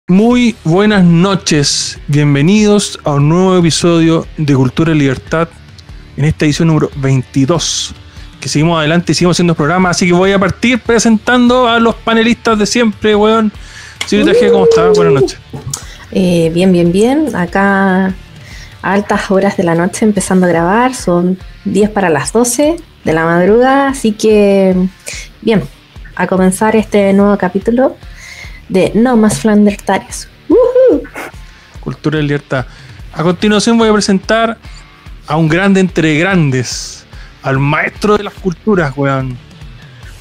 Muy buenas noches, bienvenidos a un nuevo episodio de Cultura y Libertad en esta edición número 22, que seguimos adelante y seguimos haciendo programas, así que voy a partir presentando a los panelistas de siempre, weón. Señorita G, ¿cómo está? Buenas noches. Bien, acá a altas horas de la noche empezando a grabar, son 10 para las 12 de la madrugada, así que bien, a comenzar este nuevo capítulo de No Más Flandertarios. Cultura y Libertad. A continuación voy a presentar a un grande entre grandes, al maestro de las culturas, weón.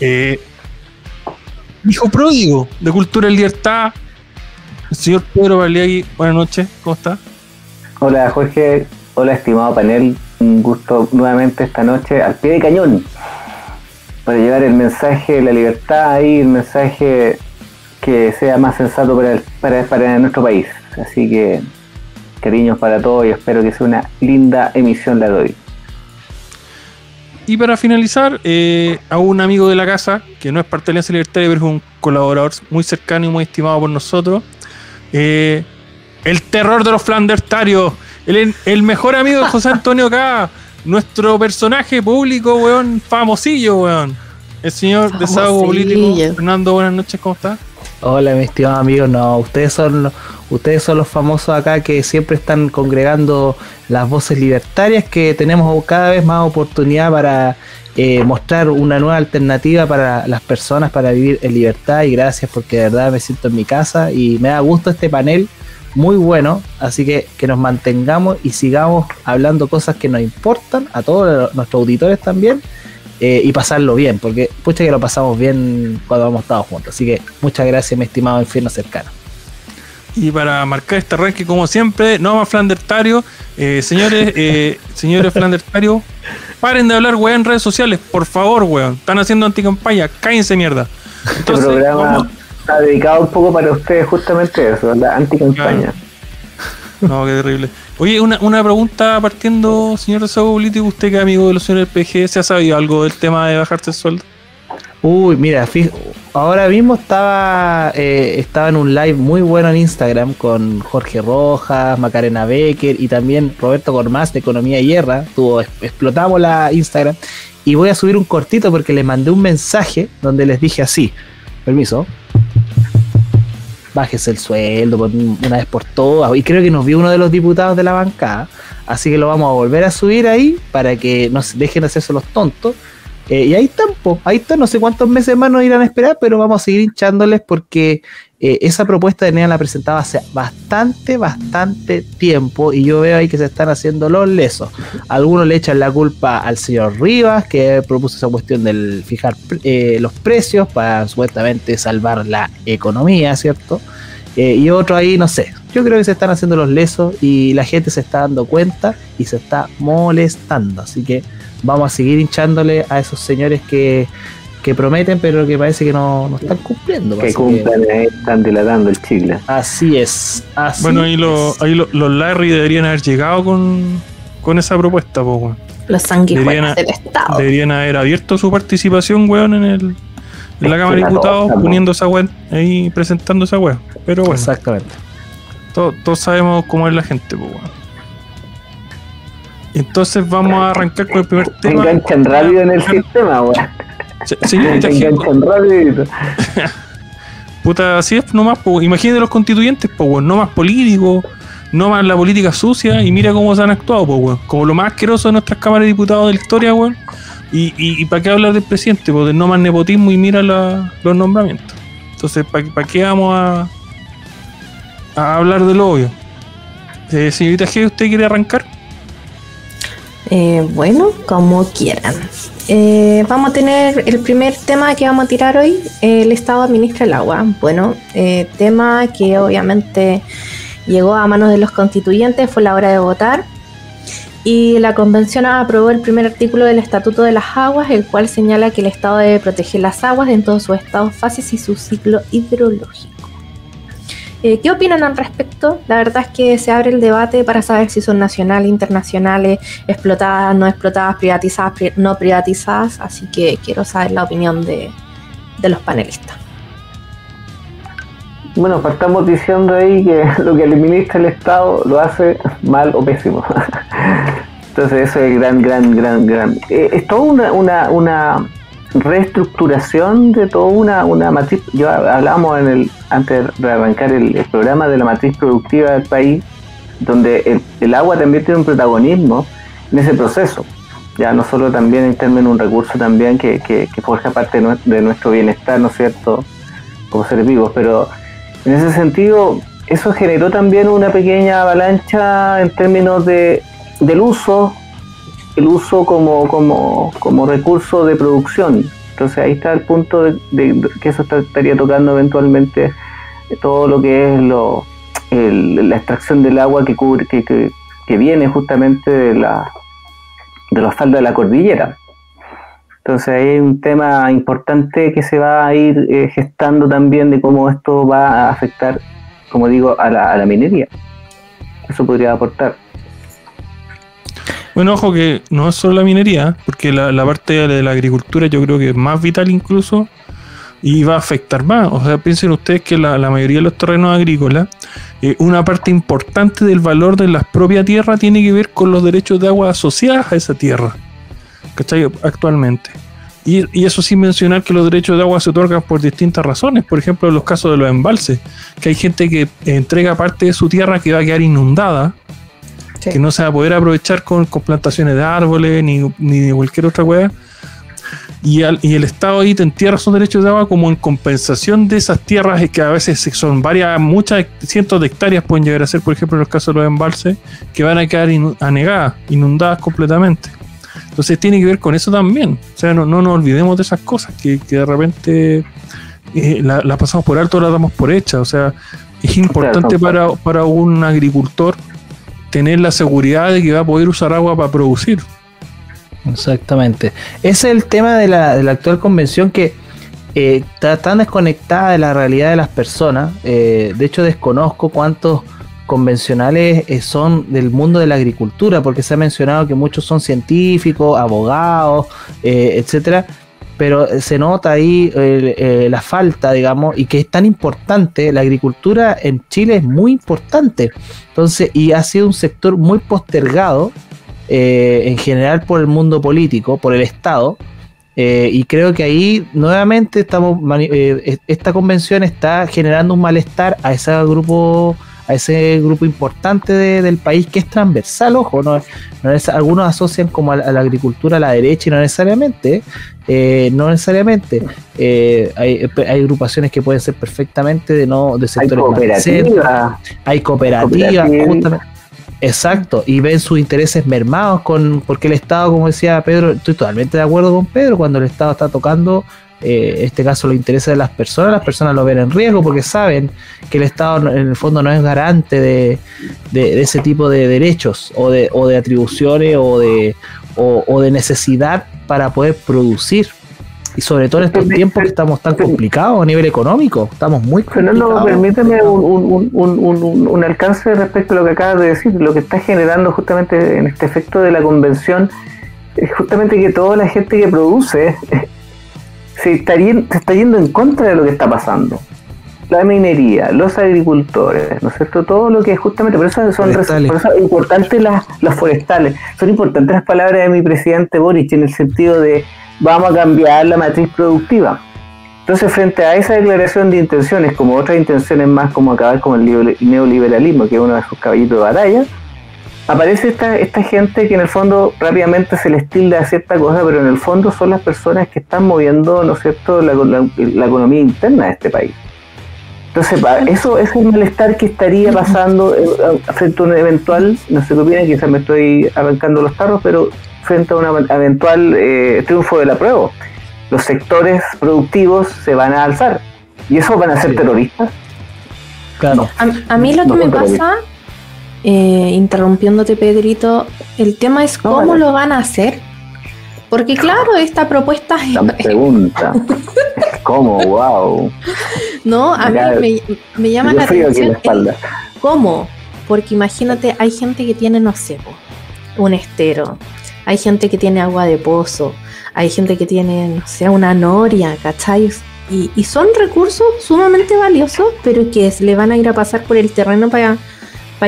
Hijo pródigo de Cultura y Libertad, el señor Pedro Baliagui. Buenas noches, ¿cómo está? Hola Jorge, hola estimado panel, un gusto nuevamente esta noche al pie de cañón para llevar el mensaje de la libertad y el mensaje que sea más sensato para nuestro país. Así que cariños para todos y espero que sea una linda emisión la de hoy. Y para finalizar, a un amigo de la casa, que no es parte de la Alianza Libertaria, pero es un colaborador muy cercano y muy estimado por nosotros, el terror de los flandertarios, el mejor amigo de José Antonio K, nuestro personaje público, weón, famosillo, weón, el señor desahogo político. Fernando, buenas noches, ¿cómo está? Hola, mis estimados amigos. No, ustedes son los famosos acá que siempre están congregando las voces libertarias, que tenemos cada vez más oportunidad para mostrar una nueva alternativa para las personas para vivir en libertad. Y gracias, porque de verdad me siento en mi casa y me da gusto este panel, muy bueno. Así que nos mantengamos y sigamos hablando cosas que nos importan a todos nuestros auditores también. Y pasarlo bien, porque pucha que lo pasamos bien cuando hemos estado juntos. Así que muchas gracias, mi estimado infierno cercano. Y para marcar este arranque, como siempre, no más flandertario, señores flandertarios, paren de hablar, weón, en redes sociales, por favor, weón. Están haciendo anticampaña, cállense mierda. Entonces, este programa está dedicado un poco para ustedes justamente eso, la anticampaña. No, qué terrible. Oye, una pregunta partiendo, señor desahogo político, usted que es amigo de los señores del PG, ¿se ha sabido algo del tema de bajarse el sueldo? Uy, mira, ahora mismo estaba en un live muy bueno en Instagram con Jorge Rojas, Macarena Becker y también Roberto Gormaz de Economía y Guerra. Explotamos la Instagram y voy a subir un cortito porque les mandé un mensaje donde les dije así, permiso, bájese el sueldo por una vez por todas, y creo que nos vio uno de los diputados de la bancada, así que lo vamos a volver a subir ahí para que no se dejen de hacerse los tontos. Y ahí están, no sé cuántos meses más nos irán a esperar, pero vamos a seguir hinchándoles porque esa propuesta de NEA la presentaba hace bastante tiempo y yo veo ahí que se están haciendo los lesos. Algunos le echan la culpa al señor Rivas, que propuso esa cuestión del fijar los precios para supuestamente salvar la economía, ¿cierto? Y otro ahí, no sé, yo creo que se están haciendo los lesos y la gente se está dando cuenta y se está molestando, así que vamos a seguir hinchándole a esos señores que prometen, pero que parece que no están cumpliendo. Que cumplan, están dilatando el chicle. Así es. Bueno, ahí los Larry deberían haber llegado con esa propuesta, po, weón. Los sanguijuelas del Estado. Deberían haber abierto su participación, weón, en la Cámara de Diputados, poniendo esa weón ahí, presentando esa weón. Pero bueno. Exactamente. Todos sabemos cómo es la gente, po, weón. Entonces vamos a arrancar con el primer tema. Enganchan rápido en el sistema, weón. Señorita enganchan rápido. Puta, así es nomás, po. Imagínate los constituyentes, po, weón. No más políticos, no más la política sucia. Y mira cómo se han actuado, po, weón. Como lo más asqueroso de nuestras cámaras de diputados de la historia, weón. Y para qué hablar del presidente, po, de no más nepotismo y mira los nombramientos. Entonces, ¿para qué vamos a hablar de lo obvio? Señorita G, ¿usted quiere arrancar? Bueno, como quieran. Vamos a tener el primer tema que vamos a tirar hoy, el Estado administra el agua. Bueno, tema que obviamente llegó a manos de los constituyentes, fue la hora de votar y la convención aprobó el primer artículo del Estatuto de las Aguas, el cual señala que el Estado debe proteger las aguas en todos sus estados, fases y su ciclo hidrológico. ¿Qué opinan al respecto? La verdad es que se abre el debate para saber si son nacionales, internacionales, explotadas, no explotadas, privatizadas, no privatizadas, así que quiero saber la opinión de los panelistas. Bueno, partamos diciendo ahí que lo que administra el Estado lo hace mal o pésimo. Entonces eso es gran. Es toda una reestructuración de toda una matriz. Yo hablábamos antes de arrancar el programa de la matriz productiva del país, donde el agua también tiene un protagonismo en ese proceso. Ya no solo también en términos de un recurso también que forja parte de nuestro bienestar, ¿no es cierto?, como seres vivos, pero en ese sentido eso generó también una pequeña avalancha en términos del uso, el uso como recurso de producción. Entonces ahí está el punto de que eso estaría tocando eventualmente todo lo que es la extracción del agua que viene justamente de los faldas de la cordillera. Entonces hay un tema importante que se va a ir gestando también de cómo esto va a afectar, como digo, a la minería. Eso podría aportar. Bueno, ojo que no es solo la minería, porque la parte de la agricultura yo creo que es más vital incluso y va a afectar más. O sea, piensen ustedes que la mayoría de los terrenos agrícolas, una parte importante del valor de la propia tierra tiene que ver con los derechos de agua asociados a esa tierra, ¿cachai? Actualmente. Y eso sin mencionar que los derechos de agua se otorgan por distintas razones. Por ejemplo, en los casos de los embalses, que hay gente que entrega parte de su tierra que va a quedar inundada, sí, que no se va a poder aprovechar con plantaciones de árboles ni de cualquier otra hueá. Y el Estado ahí te entierra esos derechos de agua como en compensación de esas tierras que a veces son muchas cientos de hectáreas pueden llegar a ser, por ejemplo, en los casos de los embalses, que van a quedar anegadas, inundadas completamente. Entonces tiene que ver con eso también. O sea, no nos olvidemos de esas cosas que de repente la pasamos por alto, la damos por hecha. O sea, es importante para un agricultor tener la seguridad de que va a poder usar agua para producir. Exactamente. Ese es el tema de la actual convención, que está tan desconectada de la realidad de las personas. De hecho, desconozco cuántos convencionales son del mundo de la agricultura, porque se ha mencionado que muchos son científicos, abogados, etcétera, pero se nota ahí la falta, digamos, y que es tan importante. La agricultura en Chile es muy importante, entonces, y ha sido un sector muy postergado en general por el mundo político, por el Estado, y creo que ahí nuevamente esta convención está generando un malestar a ese grupo importante del país, que es transversal. Ojo, algunos asocian como a la agricultura a la derecha y no necesariamente. Hay agrupaciones que pueden ser perfectamente de sectores más centros. Hay cooperativas, justamente. Exacto, y ven sus intereses mermados porque el Estado, como decía Pedro, estoy totalmente de acuerdo con Pedro, cuando el Estado está tocando este caso los intereses de las personas lo ven en riesgo, porque saben que el Estado en el fondo no es garante de ese tipo de derechos o de atribuciones o de necesidad para poder producir. Y sobre todo en estos tiempos que estamos tan complicados a nivel económico, estamos muy complicados. Fernando, permíteme un alcance respecto a lo que acabas de decir. Lo que está generando justamente en este efecto de la convención es justamente que toda la gente que produce se está yendo en contra de lo que está pasando. La minería, los agricultores, ¿no es cierto? Todo lo que justamente, por eso es importante las forestales. Son importantes las palabras de mi presidente Boric en el sentido de vamos a cambiar la matriz productiva. Entonces, frente a esa declaración de intenciones, como otras intenciones más, como acabar con el neoliberalismo, que es uno de sus caballitos de batalla, aparece esta gente que en el fondo rápidamente se les tilda a cierta cosa, pero en el fondo son las personas que están moviendo, ¿no es cierto?, la economía interna de este país. Entonces, eso es el malestar que estaría pasando frente a un eventual, no sé qué opinan, quizás me estoy arrancando los tarros, pero frente a un eventual triunfo del apruebo. Los sectores productivos se van a alzar. ¿Y eso van a ser terroristas? Claro. A mí lo que me pasa, interrumpiéndote, Pedrito, el tema es cómo lo van a hacer. Porque claro, esta propuesta... La pregunta. ¿Cómo? ¡Wow! No, a mí me llama la atención. ¿Cómo? Porque imagínate, hay gente que tiene, no sé, un estero. Hay gente que tiene agua de pozo. Hay gente que tiene, no sé, una noria, ¿cachai? y son recursos sumamente valiosos, pero que le van a ir a pasar por el terreno para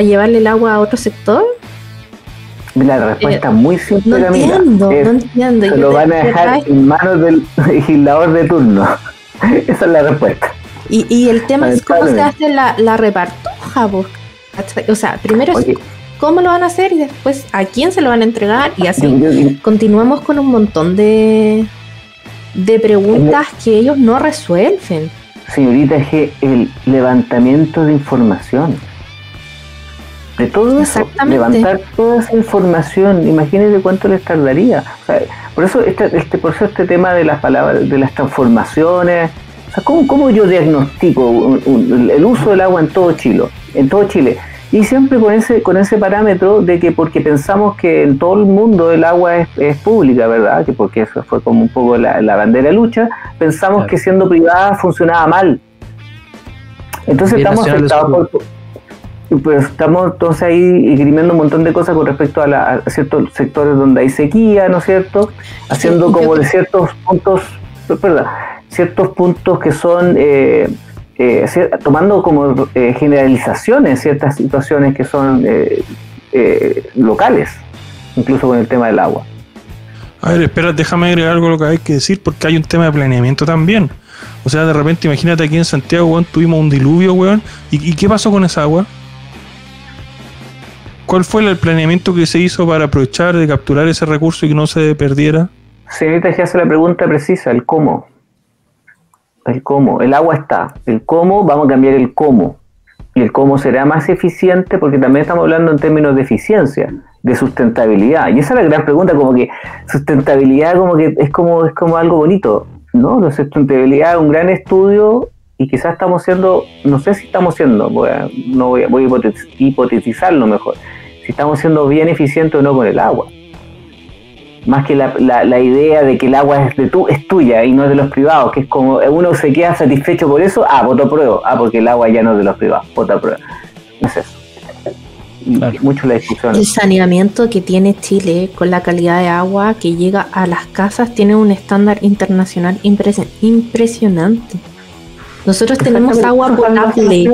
llevarle el agua a otro sector. La respuesta es muy simple, No amiga. entiendo, no entiendo. Se lo van a dejar en manos del legislador de turno. Esa es la respuesta. Y el tema es cómo se hace la repartuja, pues. O sea, primero es cómo lo van a hacer y después a quién se lo van a entregar y así. Continuamos con un montón de preguntas que ellos no resuelven. Señorita, es que el levantamiento de información. De todo eso, levantar toda esa información, imagínese cuánto les tardaría. O sea, por eso este tema de las palabras, de las transformaciones, o sea, ¿cómo yo diagnostico el uso del agua en todo Chile? Y siempre con ese parámetro de que porque pensamos que en todo el mundo el agua es pública, ¿verdad? Que porque eso fue como un poco la bandera de lucha, pensamos que siendo privada funcionaba mal. Entonces estamos afectados pues estamos entonces ahí esgrimiendo un montón de cosas con respecto a ciertos sectores donde hay sequía, ¿no es cierto? Haciendo como de ciertos puntos que son tomando como generalizaciones ciertas situaciones que son locales, incluso con el tema del agua. A ver, espera, déjame agregar algo a lo que hay que decir, porque hay un tema de planeamiento también. O sea, de repente, imagínate aquí en Santiago, weón, tuvimos un diluvio, weón, ¿y qué pasó con esa agua? ¿Cuál fue el planeamiento que se hizo para aprovechar de capturar ese recurso y que no se perdiera? Señorita, que hace la pregunta precisa, el cómo. El cómo, el agua está. El cómo, vamos a cambiar el cómo. Y el cómo será más eficiente, porque también estamos hablando en términos de eficiencia, de sustentabilidad. Y esa es la gran pregunta, como que sustentabilidad como que es como algo bonito, ¿no? La sustentabilidad es un gran estudio y quizás estamos siendo, no sé si estamos siendo, voy a hipotetizarlo mejor, si estamos siendo bien eficientes o no con el agua. Más que la idea de que el agua es tuya y no es de los privados, que es como uno se queda satisfecho por eso, voto apruebo, porque el agua ya no es de los privados, voto apruebo. No es eso. Claro. Mucho la discusión. El saneamiento que tiene Chile con la calidad de agua que llega a las casas tiene un estándar internacional impresionante. Nosotros tenemos agua potable.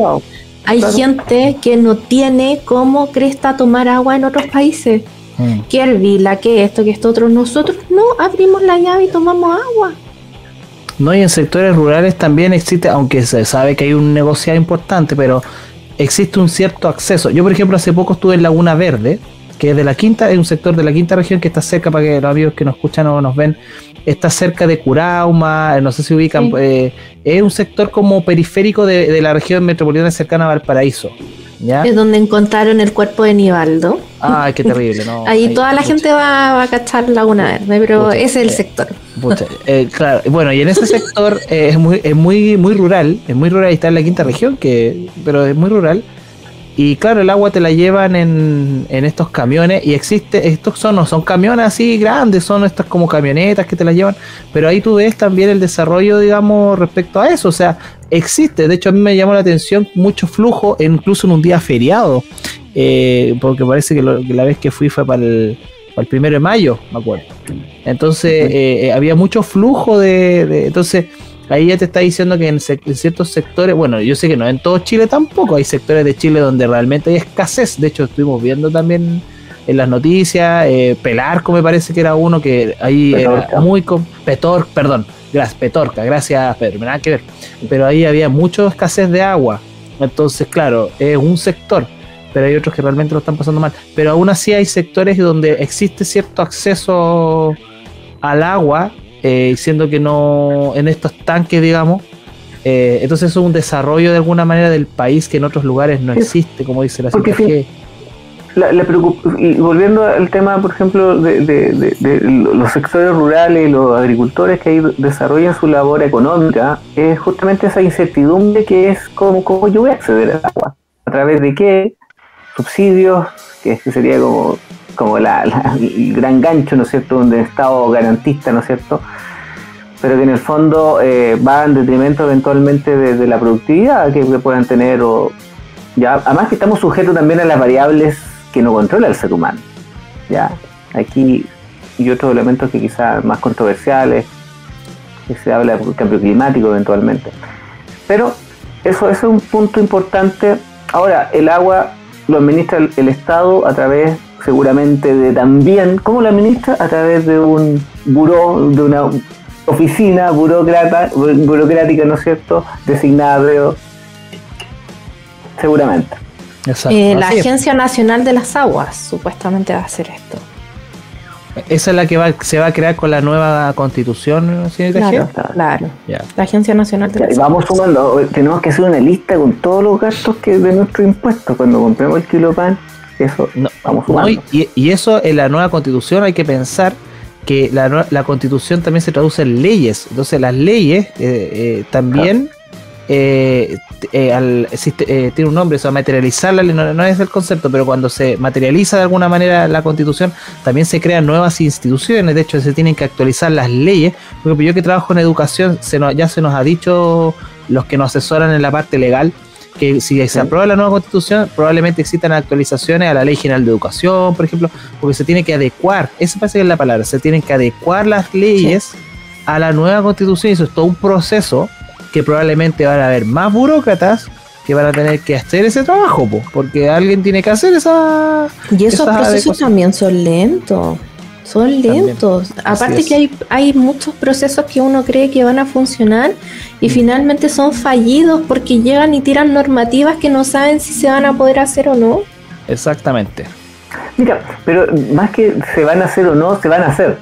Hay gente que no tiene cómo cresta tomar agua en otros países. Que hervirla, que esto otro. Nosotros no abrimos la llave y tomamos agua. No, y en sectores rurales también existe, aunque se sabe que hay un negociado importante, pero existe un cierto acceso. Yo, por ejemplo, hace poco estuve en Laguna Verde, que es de la quinta, es un sector de la quinta región que está cerca, para que los amigos que nos escuchan o nos ven, está cerca de Curauma, no sé si ubican, sí. Es un sector como periférico de la región metropolitana cercana a Valparaíso. ¿Ya? Es donde encontraron el cuerpo de Nivaldo. Ay, qué terrible, ¿no? Ahí toda la gente va a cachar Laguna Verde, pero ese es el sector. Claro, bueno, y en ese sector es muy rural, y está en la quinta región, pero es muy rural. Y claro, el agua te la llevan en estos camiones, y estos no son camiones así grandes, son estas como camionetas que te las llevan, pero ahí tú ves también el desarrollo, digamos, respecto a eso. O sea, existe, de hecho a mí me llamó la atención mucho flujo, incluso en un día feriado, porque parece que la vez que fui fue para el 1 de mayo, me acuerdo. Entonces había mucho flujo entonces ahí ya te está diciendo que en ciertos sectores, bueno, yo sé que no en todo Chile tampoco, hay sectores de Chile donde realmente hay escasez. De hecho estuvimos viendo también en las noticias, Pelarco me parece que era uno que ahí era muy Petorca, gracias Pedro, nada que ver, pero ahí había mucha escasez de agua. Entonces claro, es un sector, pero hay otros que realmente lo están pasando mal, pero aún así hay sectores donde existe cierto acceso al agua, siendo que no en estos tanques, digamos. Entonces eso es un desarrollo de alguna manera del país que en otros lugares no existe, como dice la CPG. Y volviendo al tema, por ejemplo, de los sectores rurales y los agricultores que ahí desarrollan su labor económica, es justamente esa incertidumbre que es cómo yo voy a acceder al agua, a través de qué subsidios, que sería como el gran gancho, ¿no es cierto?, donde el Estado garantista, ¿no es cierto?, pero que en el fondo va en detrimento eventualmente de la productividad que puedan tener, además que estamos sujetos también a las variables que no controla el ser humano, ya, aquí, y otros elementos que quizás más controversiales, que se habla de cambio climático eventualmente. Pero eso es un punto importante. Ahora, el agua lo administra el Estado a través, seguramente, de también, ¿cómo lo administra? A través de un buró, de una oficina burocrática, ¿no es cierto?, designada, seguramente. Exacto. La Agencia Nacional de las Aguas supuestamente va a hacer esto. Esa es la que se va a crear con la nueva constitución, señorita G. Claro. Ya. La Agencia Nacional de las Aguas. Vamos sumando, tenemos que hacer una lista con todos los gastos de nuestros impuestos. Cuando compremos el kilo de pan, eso vamos sumando. Y eso en la nueva constitución hay que pensar que la constitución también se traduce en leyes. Entonces las leyes también tiene un nombre, eso, materializarla, no es el concepto, pero cuando se materializa de alguna manera la constitución, también se crean nuevas instituciones. De hecho, se tienen que actualizar las leyes, porque yo que trabajo en educación, ya se nos ha dicho los que nos asesoran en la parte legal, que si se aprueba la nueva constitución, probablemente existan actualizaciones a la Ley General de Educación, por ejemplo, porque se tiene que adecuar, esa parece que es la palabra, se tienen que adecuar las leyes a la nueva constitución, y eso es todo un proceso que probablemente van a haber más burócratas que van a tener que hacer ese trabajo, porque alguien tiene que hacer esa. Y esos procesos también son lentos. Son lentos. También. Aparte que hay muchos procesos que uno cree que van a funcionar y finalmente son fallidos porque llegan y tiran normativas que no saben si se van a poder hacer o no. Exactamente. Mira, pero más que se van a hacer o no, se van a hacer.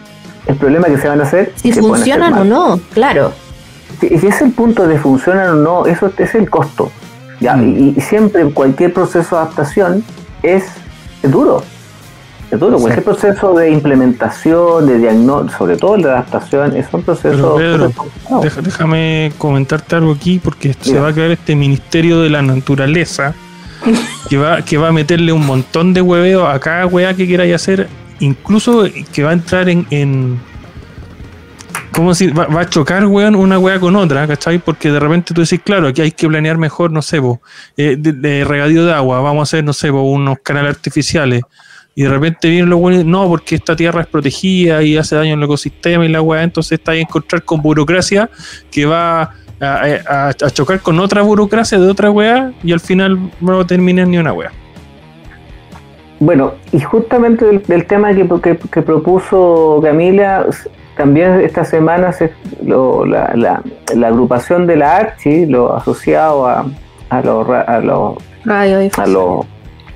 El problema es que se van a hacer. Si funcionan o no, claro. Si es el punto de funcionan o no, eso es el costo. ¿Ya? Y siempre cualquier proceso de adaptación es duro. Es duro. Sí. Cualquier proceso de implementación, de diagnóstico, sobre todo el de adaptación, es un proceso. Pero Pedro, déjame comentarte algo aquí, porque se va a crear este Ministerio de la Naturaleza que va a meterle un montón de hueveo a cada hueá que queráis hacer, incluso que va a entrar en ¿cómo decir? Va a chocar, weón, una weá con otra, ¿cachai? Porque de repente tú decís, claro, aquí hay que planear mejor, no sé, de regadío de agua, vamos a hacer, no sé, unos canales artificiales. Y de repente vienen los buenos, no, porque esta tierra es protegida y hace daño al ecosistema y la weá, entonces está ahí a encontrar con burocracia que va a chocar con otra burocracia de otra weá y al final no va a terminar ni una weá. Bueno, y justamente del tema que propuso Camila, también esta semana la agrupación de la ARCHI, lo asociado a los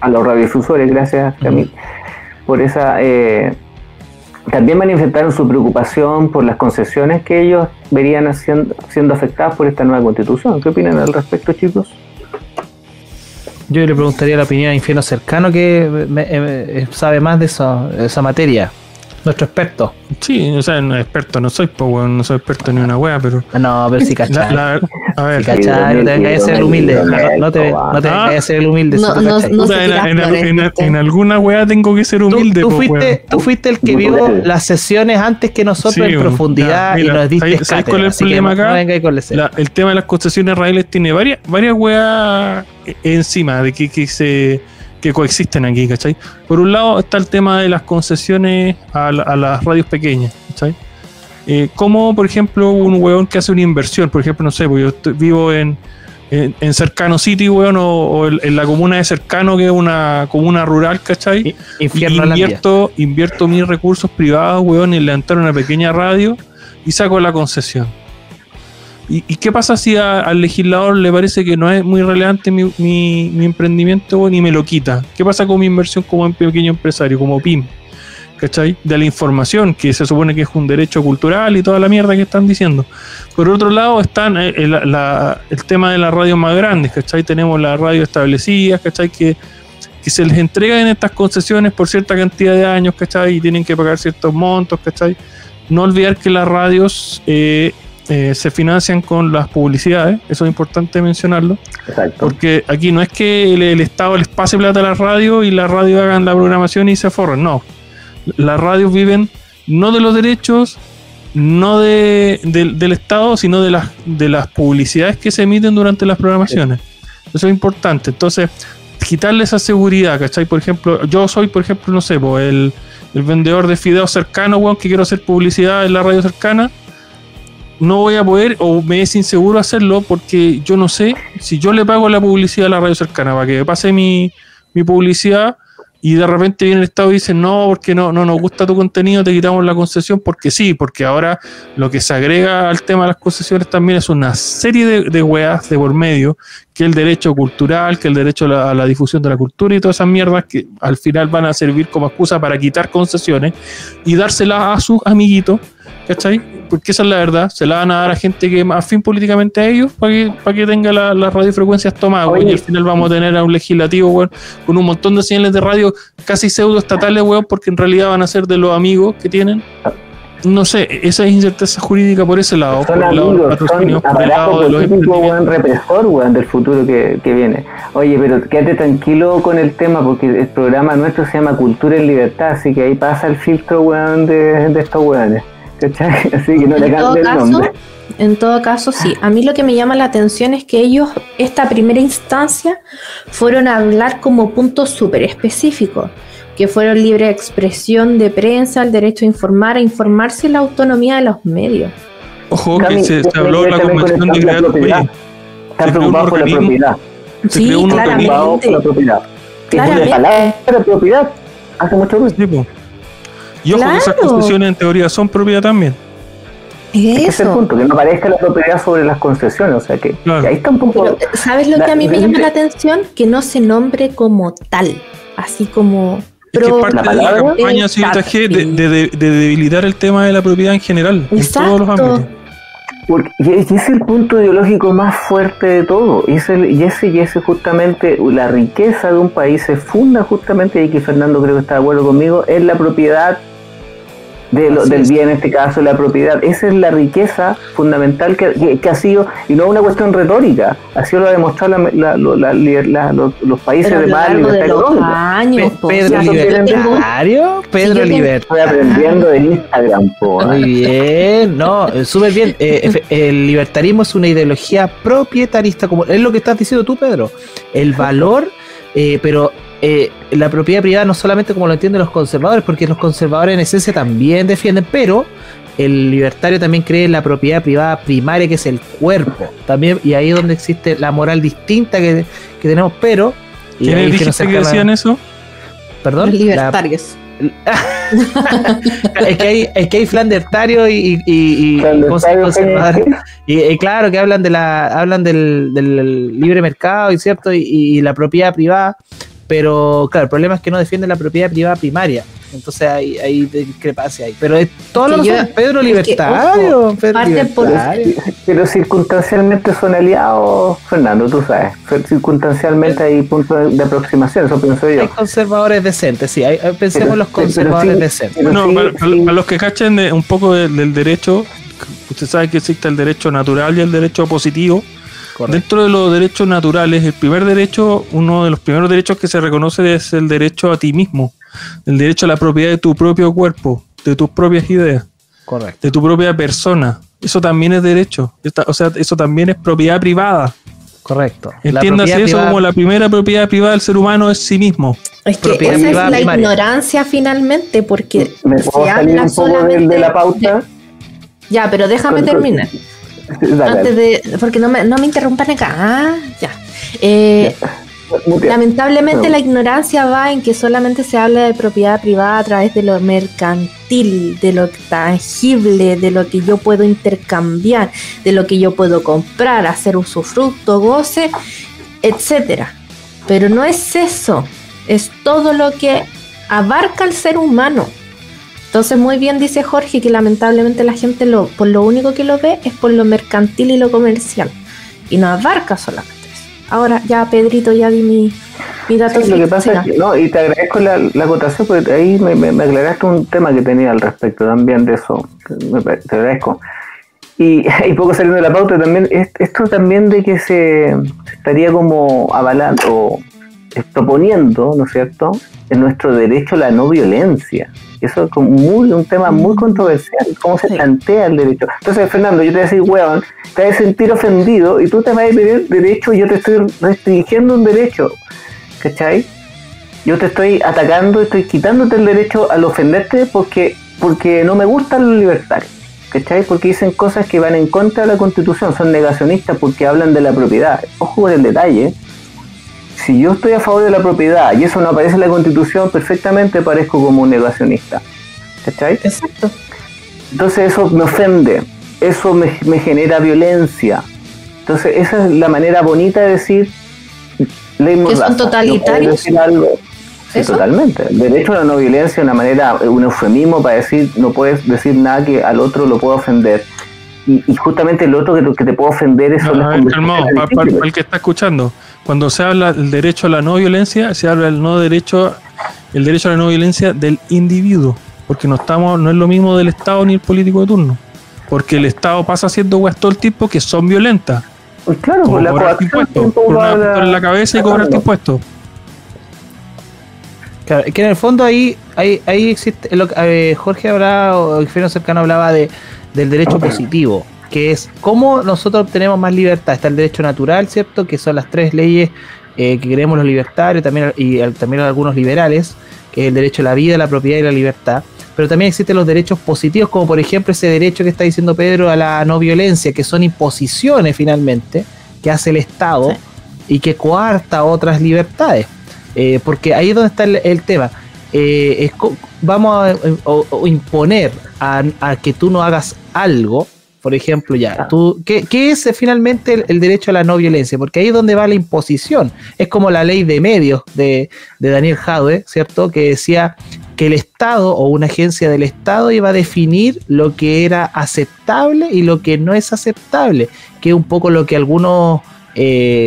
radiodifusores, gracias Camila, por esa también manifestaron su preocupación por las concesiones que ellos verían siendo afectadas por esta nueva constitución. ¿Qué opinan al respecto, chicos? Yo le preguntaría la opinión a Infierno Cercano, que sabe más de esa materia. Nuestro experto. Sí, o sea, no experto no soy, no soy experto ni una wea, pero. No, pero sí cachai. A ver, sí cachai, no te vengas a ser el humilde. No te vengas a ser el humilde. En alguna wea tengo que ser humilde. Tú fuiste el que vio las sesiones antes que nosotros en profundidad y nos diste ¿sabes cuál es el problema acá? El tema de las concesiones radiales tiene varias weas encima de que coexisten aquí, ¿cachai? Por un lado está el tema de las concesiones a las radios pequeñas, ¿cachai? Como, por ejemplo, un weón que hace una inversión, por ejemplo, no sé, pues yo vivo en Cercano City, weón, o en la comuna de Cercano, que es una comuna rural, ¿cachai? Invierto mis recursos privados, weón, en levantar una pequeña radio y saco la concesión. ¿Y qué pasa si al legislador le parece que no es muy relevante mi emprendimiento y me lo quita? ¿Qué pasa con mi inversión como pequeño empresario, como PYME? ¿Cachai? De la información, que se supone que es un derecho cultural y toda la mierda que están diciendo. Por otro lado están el tema de las radios más grandes, ¿cachai? Tenemos las radios establecidas, ¿cachai? Que se les entregan estas concesiones por cierta cantidad de años, ¿cachai? Y tienen que pagar ciertos montos, ¿cachai? No olvidar que las radios se financian con las publicidades, eso es importante mencionarlo. Exacto. Porque aquí no es que el Estado les pase plata a las radios y las radios hagan la programación y se forren, no. Las radios viven no de los derechos, no del Estado, sino de las publicidades que se emiten durante las programaciones. Eso es importante. Entonces, quitarle esa seguridad, ¿cachai? Por ejemplo, yo soy, no sé, el vendedor de fideos cercano, weón, que quiero hacer publicidad en la radio cercana. no voy a poder o me es inseguro hacerlo porque yo no sé si yo le pago la publicidad a la radio cercana para que me pase mi publicidad y de repente viene el Estado y dice no, porque no nos gusta tu contenido, te quitamos la concesión, porque sí, porque ahora lo que se agrega al tema de las concesiones también es una serie de weas de por medio, que el derecho cultural, que el derecho a la difusión de la cultura y todas esas mierdas que al final van a servir como excusa para quitar concesiones y dárselas a sus amiguitos, ¿cachai? Porque esa es la verdad, se la van a dar a gente que es más afín políticamente a ellos para que tenga las radiofrecuencias tomadas, weón, y al final vamos a tener a un legislativo, weón, con un montón de señales de radio casi pseudoestatales, weón, porque en realidad van a ser de los amigos que tienen. No sé, esa es incerteza jurídica por ese lado, son por el lado de los amigos, patrocinios, son por el lado de los político, weón, emprendimientos. represor, weón, del futuro que viene. Oye, pero quédate tranquilo con el tema, porque el programa nuestro se llama Cultura en Libertad, así que ahí pasa el filtro, weón, de estos weones. ¿Cachai? Así que no le cambie el nombre. En todo caso, sí. A mí lo que me llama la atención es que ellos, esta primera instancia, fueron a hablar como puntos súper específicos, que fueron libre expresión de prensa, el derecho a informar, a informarse y la autonomía de los medios. Ojo, que se habló de la convención de crear Están preocupados por la propiedad. Sí, claramente. Por la propiedad. Claramente. La palabra propiedad hace mucho ruido. Sí, po. Y ojo, que esas concesiones en teoría son propiedad también. Ese es el punto, que no aparezca la propiedad sobre las concesiones, o sea que ahí está un poco... Pero, ¿sabes lo que a mí me llama la atención? Que no se nombre como tal, así como... Es que parte de la campaña civitaje de debilitar el tema de la propiedad en general, exacto, en todos los ámbitos. Y ese es el punto ideológico más fuerte de todo, y ese justamente, la riqueza de un país se funda justamente, y que Fernando creo que está de acuerdo conmigo, en la propiedad del bien, en este caso la propiedad. Esa es la riqueza fundamental que ha sido, y no una cuestión retórica, así lo ha demostrado los países de más libertad económica. Pedro Libertario, Pedro Libertario. Estoy aprendiendo de Instagram, muy bien, no, súper bien. El libertarismo es una ideología propietarista, como es lo que estás diciendo tú, Pedro. El valor, pero la propiedad privada no solamente como lo entienden los conservadores, porque los conservadores en esencia también defienden, pero el libertario también cree en la propiedad privada primaria, que es el cuerpo también, y ahí es donde existe la moral distinta que tenemos, pero ¿quiénes dijiste que decían eso? Perdón, los libertarios. es que hay flandertarios y conservadores, y claro que hablan del libre mercado, y cierto, y la propiedad privada. Pero claro, el problema es que no defienden la propiedad privada primaria. Entonces hay discrepancia ahí. Pero es todo lo que Pedro Libertario. Pero circunstancialmente son aliados, Fernando, tú sabes. Circunstancialmente hay puntos de aproximación, eso pienso yo. Hay conservadores decentes, sí. Pensemos en los conservadores decentes. No, para los que cachen un poco del derecho, usted sabe que existe el derecho natural y el derecho positivo. Correcto. Dentro de los derechos naturales, el primer derecho, uno de los primeros derechos que se reconoce es el derecho a ti mismo, el derecho a la propiedad de tu propio cuerpo, de tus propias ideas, correcto, de tu propia persona. Eso también es derecho, o sea, eso también es propiedad privada. Correcto. Entiéndase eso privada, como la primera propiedad privada del ser humano es sí mismo. Es que esa es la primaria. Ignorancia finalmente, porque se habla solamente de la pauta. Ya, pero déjame terminar. Antes porque no me interrumpan acá. Lamentablemente la ignorancia va en que solamente se habla de propiedad privada a través de lo mercantil, de lo tangible, de lo que yo puedo intercambiar, de lo que yo puedo comprar, hacer usufructo, goce, etcétera. Pero no es eso, es todo lo que abarca al ser humano. Entonces muy bien dice Jorge que lamentablemente la gente por lo único que lo ve es por lo mercantil y lo comercial, y no abarca solamente eso. Ahora ya Pedrito, ya di mi dato. Sí, lo que pasa es que, no, y te agradezco la acotación, porque ahí me aclaraste un tema que tenía al respecto también de eso, te agradezco. Y poco saliendo de la pauta también, esto también de que se estaría como avalando o proponiendo, ¿no es cierto?, en nuestro derecho a la no violencia. Eso es como un tema muy controversial, cómo se plantea el derecho. Entonces, Fernando, yo te voy a decir, weón, te vas a sentir ofendido y tú te vas a pedir derecho y yo te estoy restringiendo un derecho, ¿cachai? Yo te estoy atacando, estoy quitándote el derecho al ofenderte porque no me gustan los libertarios. ¿cachai? Porque dicen cosas que van en contra de la Constitución, son negacionistas porque hablan de la propiedad. Ojo con el detalle, si yo estoy a favor de la propiedad y eso no aparece en la Constitución, perfectamente parezco como un negacionista, ¿cachai? Exacto. Entonces eso me ofende, eso me genera violencia. Entonces esa es la manera bonita de decir ley mordaza. ¿Que son totalitarios? Sí, ¿Eso? totalmente. El derecho a la no violencia es una manera, un eufemismo para decir no puedes decir nada que al otro lo pueda ofender. Y justamente el otro que te puede ofender es... Calmado, para el que está escuchando, cuando se habla del derecho a la no violencia, se habla el derecho a la no violencia del individuo, porque no es lo mismo del Estado ni el político de turno, porque el Estado pasa haciendo weas todo el tiempo que son violentas. Pues claro, como la cobrarte impuestos, por una pistola en la cabeza y cobrarte impuestos. Claro, que en el fondo ahí existe, Jorge hablaba, o el Infierno Cercano hablaba del derecho positivo, que es cómo nosotros obtenemos más libertad. Está el derecho natural, ¿cierto? Que son las 3 leyes que creemos los libertarios también algunos liberales, que es el derecho a la vida, la propiedad y la libertad. Pero también existen los derechos positivos, como por ejemplo ese derecho que está diciendo Pedro a la no violencia, que son imposiciones finalmente que hace el Estado y que coarta otras libertades. Porque ahí es donde está el tema. Vamos a imponer a que tú no hagas algo, por ejemplo, ¿qué es finalmente el derecho a la no violencia? Porque ahí es donde va la imposición. Es como la ley de medios de Daniel Jadwe, ¿cierto? Que decía que el Estado o una agencia del Estado iba a definir lo que era aceptable y lo que no es aceptable, que es un poco lo que algunos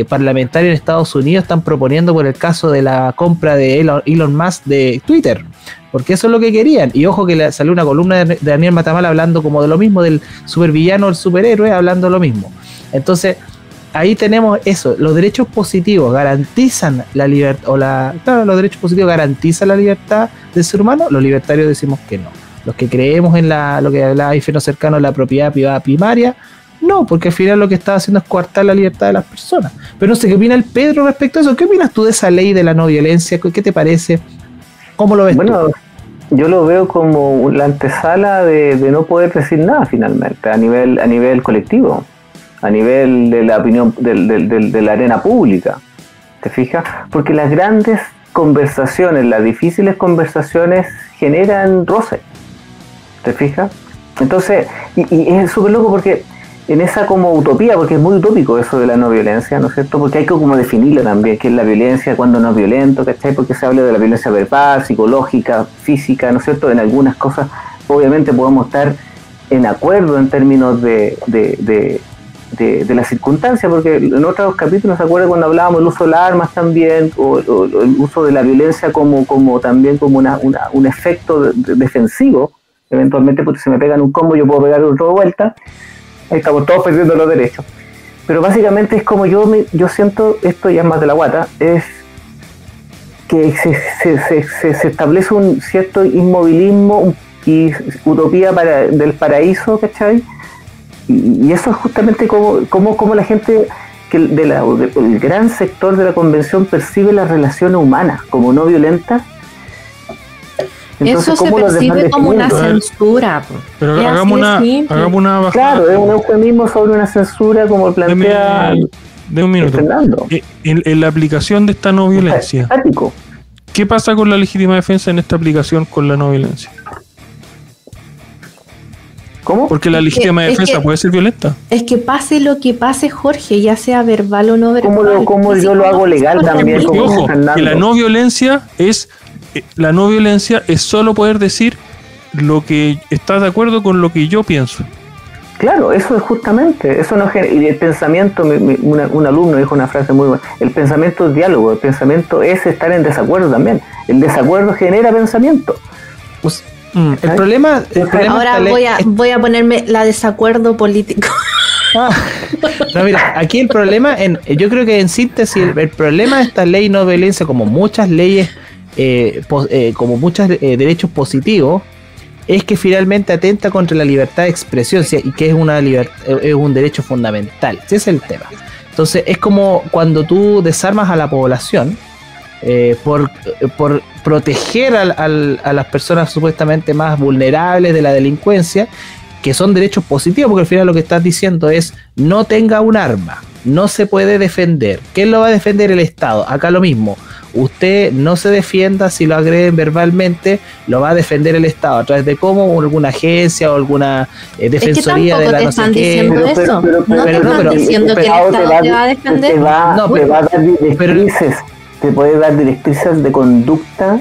parlamentarios en Estados Unidos están proponiendo por el caso de la compra de Elon Musk de Twitter, porque eso es lo que querían. Y ojo que salió una columna de Daniel Matamala hablando como de lo mismo, del supervillano, el superhéroe, hablando lo mismo. Entonces ahí tenemos eso, los derechos positivos garantizan la libertad, los derechos positivos garantizan la libertad del ser humano. Los libertarios decimos que no. Los que creemos en lo que hablaba Infierno Cercano, la propiedad privada primaria, no, porque al final lo que está haciendo es coartar la libertad de las personas. Pero no sé, ¿qué opina el Pedro respecto a eso? ¿Qué opinas tú de esa ley de la no violencia? ¿Qué te parece? ¿Cómo lo ves tú? Yo lo veo como la antesala de no poder decir nada finalmente, a nivel colectivo, a nivel de la opinión, de la arena pública. ¿Te fijas? Porque las grandes conversaciones, las difíciles conversaciones generan roce. ¿Te fijas? Entonces, y es súper loco porque en esa como utopía, porque es muy utópico eso de la no violencia, ¿no es cierto? Porque hay que como definirlo también, qué es la violencia, cuándo no es violento, ¿cachai? Porque se habla de la violencia verbal, psicológica, física, ¿no es cierto? En algunas cosas, obviamente podemos estar en acuerdo en términos de la circunstancia, porque en otros capítulos, ¿se acuerdan cuando hablábamos del uso de las armas también, o el uso de la violencia como también como un efecto defensivo? Eventualmente, porque si me pegan un combo yo puedo pegar otro de vuelta. Ahí estamos todos perdiendo los derechos. Pero básicamente es como yo siento, esto ya es más de la guata, es que se establece un cierto inmovilismo y utopía del paraíso, ¿cachai? Y eso es justamente como la gente, el gran sector de la convención percibe las relaciones humanas como no violentas. Entonces, eso se percibe como una censura. Pero hagamos una bajada. Claro, es un eufemismo sobre una censura, como plantea de un minuto. Fernando. En la aplicación de esta no violencia, estático. ¿Qué pasa con la legítima defensa en esta aplicación con la no violencia? ¿Cómo? Porque la legítima defensa puede ser violenta. Es que pase lo que pase, Jorge, ya sea verbal o no verbal. ¿Cómo yo lo hago legal también? Y ojo, que la no violencia es solo poder decir lo que estás de acuerdo con lo que yo pienso. Claro, eso es justamente, eso no genera, y el pensamiento, un alumno dijo una frase muy buena, el pensamiento es diálogo, el pensamiento es estar en desacuerdo también, el desacuerdo genera pensamiento. Pues, el problema ahora voy a ponerme la desacuerdo político. No, mira, aquí el problema, yo creo que en síntesis, el problema de esta ley no violencia, como muchas leyes, como muchos derechos positivos, es que finalmente atenta contra la libertad de expresión, y que es un derecho fundamental. Ese es el tema. Entonces es como cuando tú desarmas a la población por proteger a las personas supuestamente más vulnerables de la delincuencia, que son derechos positivos, porque al final lo que estás diciendo es no tenga un arma, no se puede defender. ¿Quién lo va a defender? El Estado. Acá lo mismo. Usted no se defienda si lo agreden verbalmente, lo va a defender el Estado a través de cómo, alguna agencia o alguna defensoría de la no sé qué. No te están diciendo que el Estado te va a defender. Te va a dar directrices, te puede dar directrices de conducta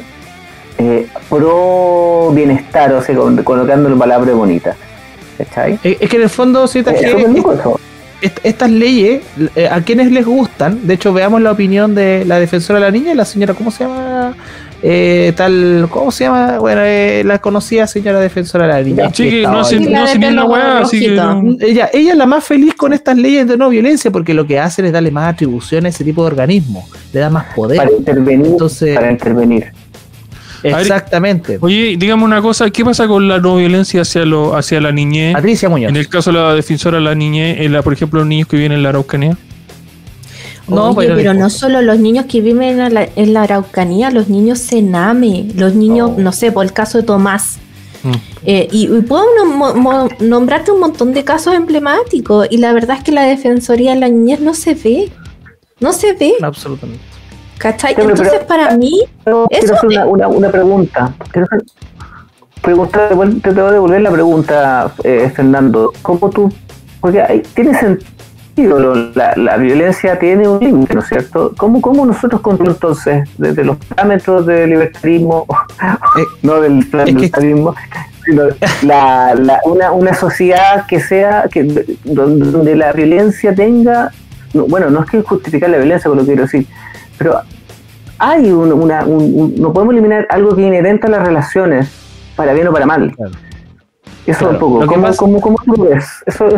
pro bienestar, o sea, colocando palabras bonitas. ¿Cachai? Es que en el fondo, si estas leyes, a quienes les gustan, de hecho veamos la opinión de la defensora de la niña y la señora, ¿cómo se llama? ¿Cómo se llama? Bueno, la conocida señora defensora de la niña. Sí, que no se ni la weá, así que ella es la más feliz con estas leyes de no violencia, porque lo que hace es darle más atribuciones a ese tipo de organismos, le da más poder. Para intervenir. Exactamente. Oye, dígame una cosa, ¿qué pasa con la no violencia hacia la niñez? Patricia Muñoz. En el caso de la defensora de la niñez, por ejemplo, los niños que viven en la Araucanía. No, oye, pero no solo los niños que viven en la Araucanía, los niños Sename, los niños, no sé, por el caso de Tomás. Y puedo nombrarte un montón de casos emblemáticos, y la verdad es que la Defensoría de la Niñez no se ve. Absolutamente. ¿Cachai? Entonces, para mí, quiero hacer una pregunta. Te voy a devolver la pregunta, Fernando. ¿Cómo tú? Porque tiene sentido, la violencia tiene un límite, ¿no es cierto? ¿Cómo nosotros controlamos entonces, desde los parámetros del libertarismo, no del libertarismo, sino una sociedad que sea, donde la violencia tenga, no es que justificar la violencia, por lo que quiero decir, pero hay no podemos eliminar algo que es inherente a las relaciones, para bien o para mal. Claro. Eso un poco. ¿Cómo tú lo ves? Eso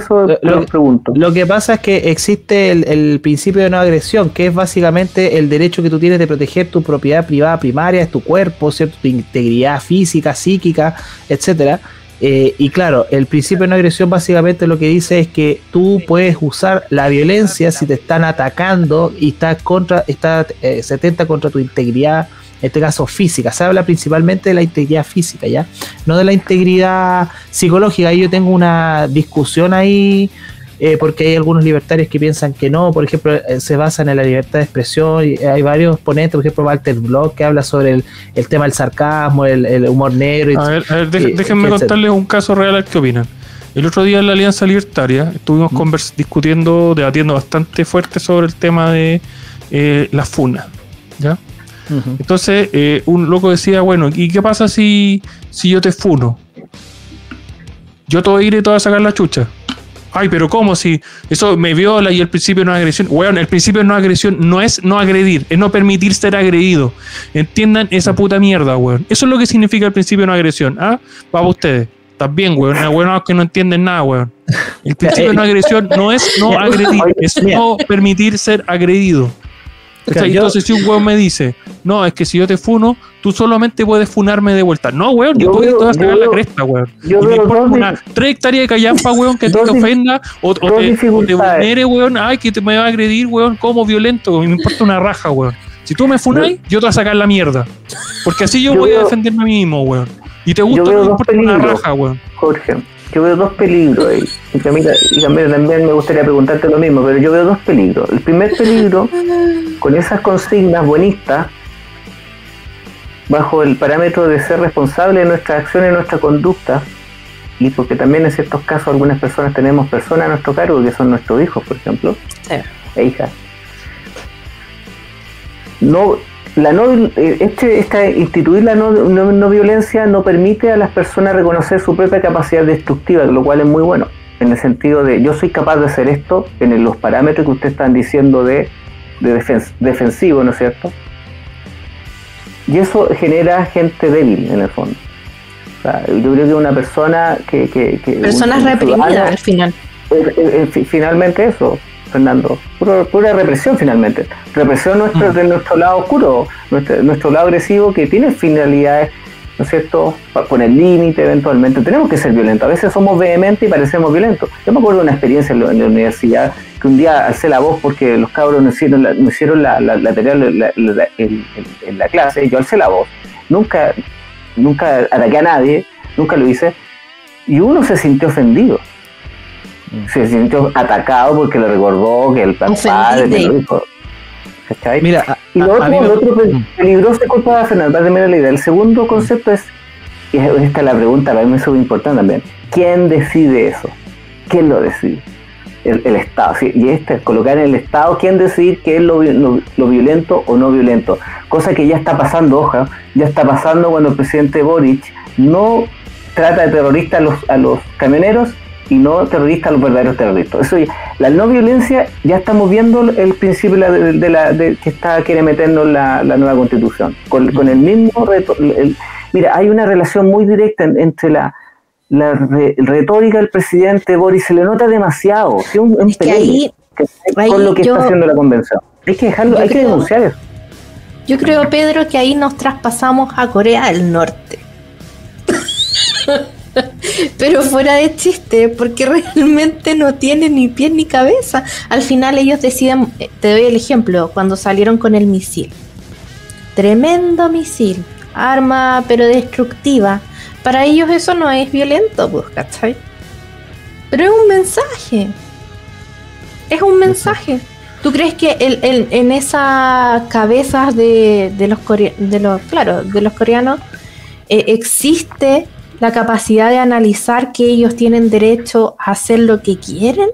lo pregunto. Lo que pasa es que existe el principio de no agresión, que es básicamente el derecho que tú tienes de proteger tu propiedad privada primaria, es tu cuerpo, ¿cierto? Tu integridad física, psíquica, etcétera. Y claro, el principio de no agresión básicamente lo que dice es que tú puedes usar la violencia si te están atacando y se atenta contra tu integridad, en este caso física. Se habla principalmente de la integridad física, ¿ya? No de la integridad psicológica. Ahí yo tengo una discusión ahí, porque hay algunos libertarios que piensan que no, por ejemplo, se basan en la libertad de expresión, y hay varios ponentes, por ejemplo Walter Block, que habla sobre el tema del sarcasmo, el humor negro. A ver, déjenme contarles un caso real que opinan. El otro día en la Alianza Libertaria estuvimos debatiendo bastante fuerte sobre el tema de la funa, ¿ya? Entonces un loco decía, bueno, ¿y qué pasa si yo te funo? Yo te voy a ir y te voy a sacar la chucha. Ay, pero ¿cómo? Si eso me viola y el principio de no agresión. Bueno, el principio de no agresión no es no agredir, es no permitir ser agredido. Entiendan esa puta mierda, weón. Eso es lo que significa el principio de no agresión. ¿Ah? Para ustedes. También, weón. Bueno, que no entienden nada, weón. El principio de no agresión no es no agredir, es no permitir ser agredido. Entonces, si un weón me dice, no, es que si yo te funo, tú solamente puedes funarme de vuelta. No, weón, yo te voy a sacar la cresta, weón. Y me importa una 3 hectáreas de callampa, weón, que te ofenda o te vulnere, weón. Ay, que me va a agredir, weón, como violento. Me importa una raja, weón. Si tú me funáis, yo te voy a sacar la mierda. Porque así yo voy a defenderme a mí mismo, weón. Y te gusta, no me importa una raja, weón. Jorge, yo veo dos peligros ahí. Y Camila también me gustaría preguntarte lo mismo, pero yo veo dos peligros. El primer peligro, con esas consignas buenistas, bajo el parámetro de ser responsable de nuestras acciones y nuestra conducta, y porque también en ciertos casos algunas personas tenemos personas a nuestro cargo que son nuestros hijos, por ejemplo, e hijas. Instituir la no violencia no permite a las personas reconocer su propia capacidad destructiva, lo cual es muy bueno, en el sentido de yo soy capaz de hacer esto en los parámetros que ustedes están diciendo de defensivo, ¿no es cierto? Y eso genera gente débil en el fondo. O sea, yo creo que una persona que personas reprimidas al final. Finalmente eso, Fernando, pura represión finalmente. Represión de nuestro lado oscuro, nuestro lado agresivo, que tiene finalidades, ¿no es cierto?, para poner límite eventualmente. Tenemos que ser violentos. A veces somos vehementes y parecemos violentos. Yo me acuerdo de una experiencia en la universidad, que un día alcé la voz porque los cabros no hicieron la tarea en la clase, y yo alcé la voz. Nunca ataqué a nadie, nunca lo hice. y uno se sintió ofendido. Se sintió atacado porque le recordó que el padre que lo dijo. ¿Cachai? Mira, y lo otro peligroso, disculpa, Fernando, para terminar la idea. El segundo concepto es, y esta es la pregunta, para mí es súper importante también. ¿Quién decide eso? ¿Quién lo decide? El Estado. ¿Sí? Y colocar en el Estado quién decide qué es lo violento o no violento. Cosa que ya está pasando, ya está pasando cuando el presidente Boric no trata de terroristas a los camioneros y no terroristas a los verdaderos terroristas. Eso ya, la no violencia, ya estamos viendo el principio que quiere meternos la nueva constitución. Con el mismo reto. Mira, hay una relación muy directa entre la retórica del presidente Boris, se le nota demasiado. Es un peligro con lo que está haciendo la convención. Hay que dejarlo, hay que denunciar eso. Yo creo, Pedro, que ahí nos traspasamos a Corea del Norte. Pero fuera de chiste, porque realmente no tiene ni pies ni cabeza. Al final ellos deciden, te doy el ejemplo, cuando salieron con el misil. Tremendo misil, arma pero destructiva. Para ellos eso no es violento, pues, ¿cachai? Pero es un mensaje. Es un mensaje. ¿Tú crees que en esas cabezas de los coreanos existe la capacidad de analizar que ellos tienen derecho a hacer lo que quieren?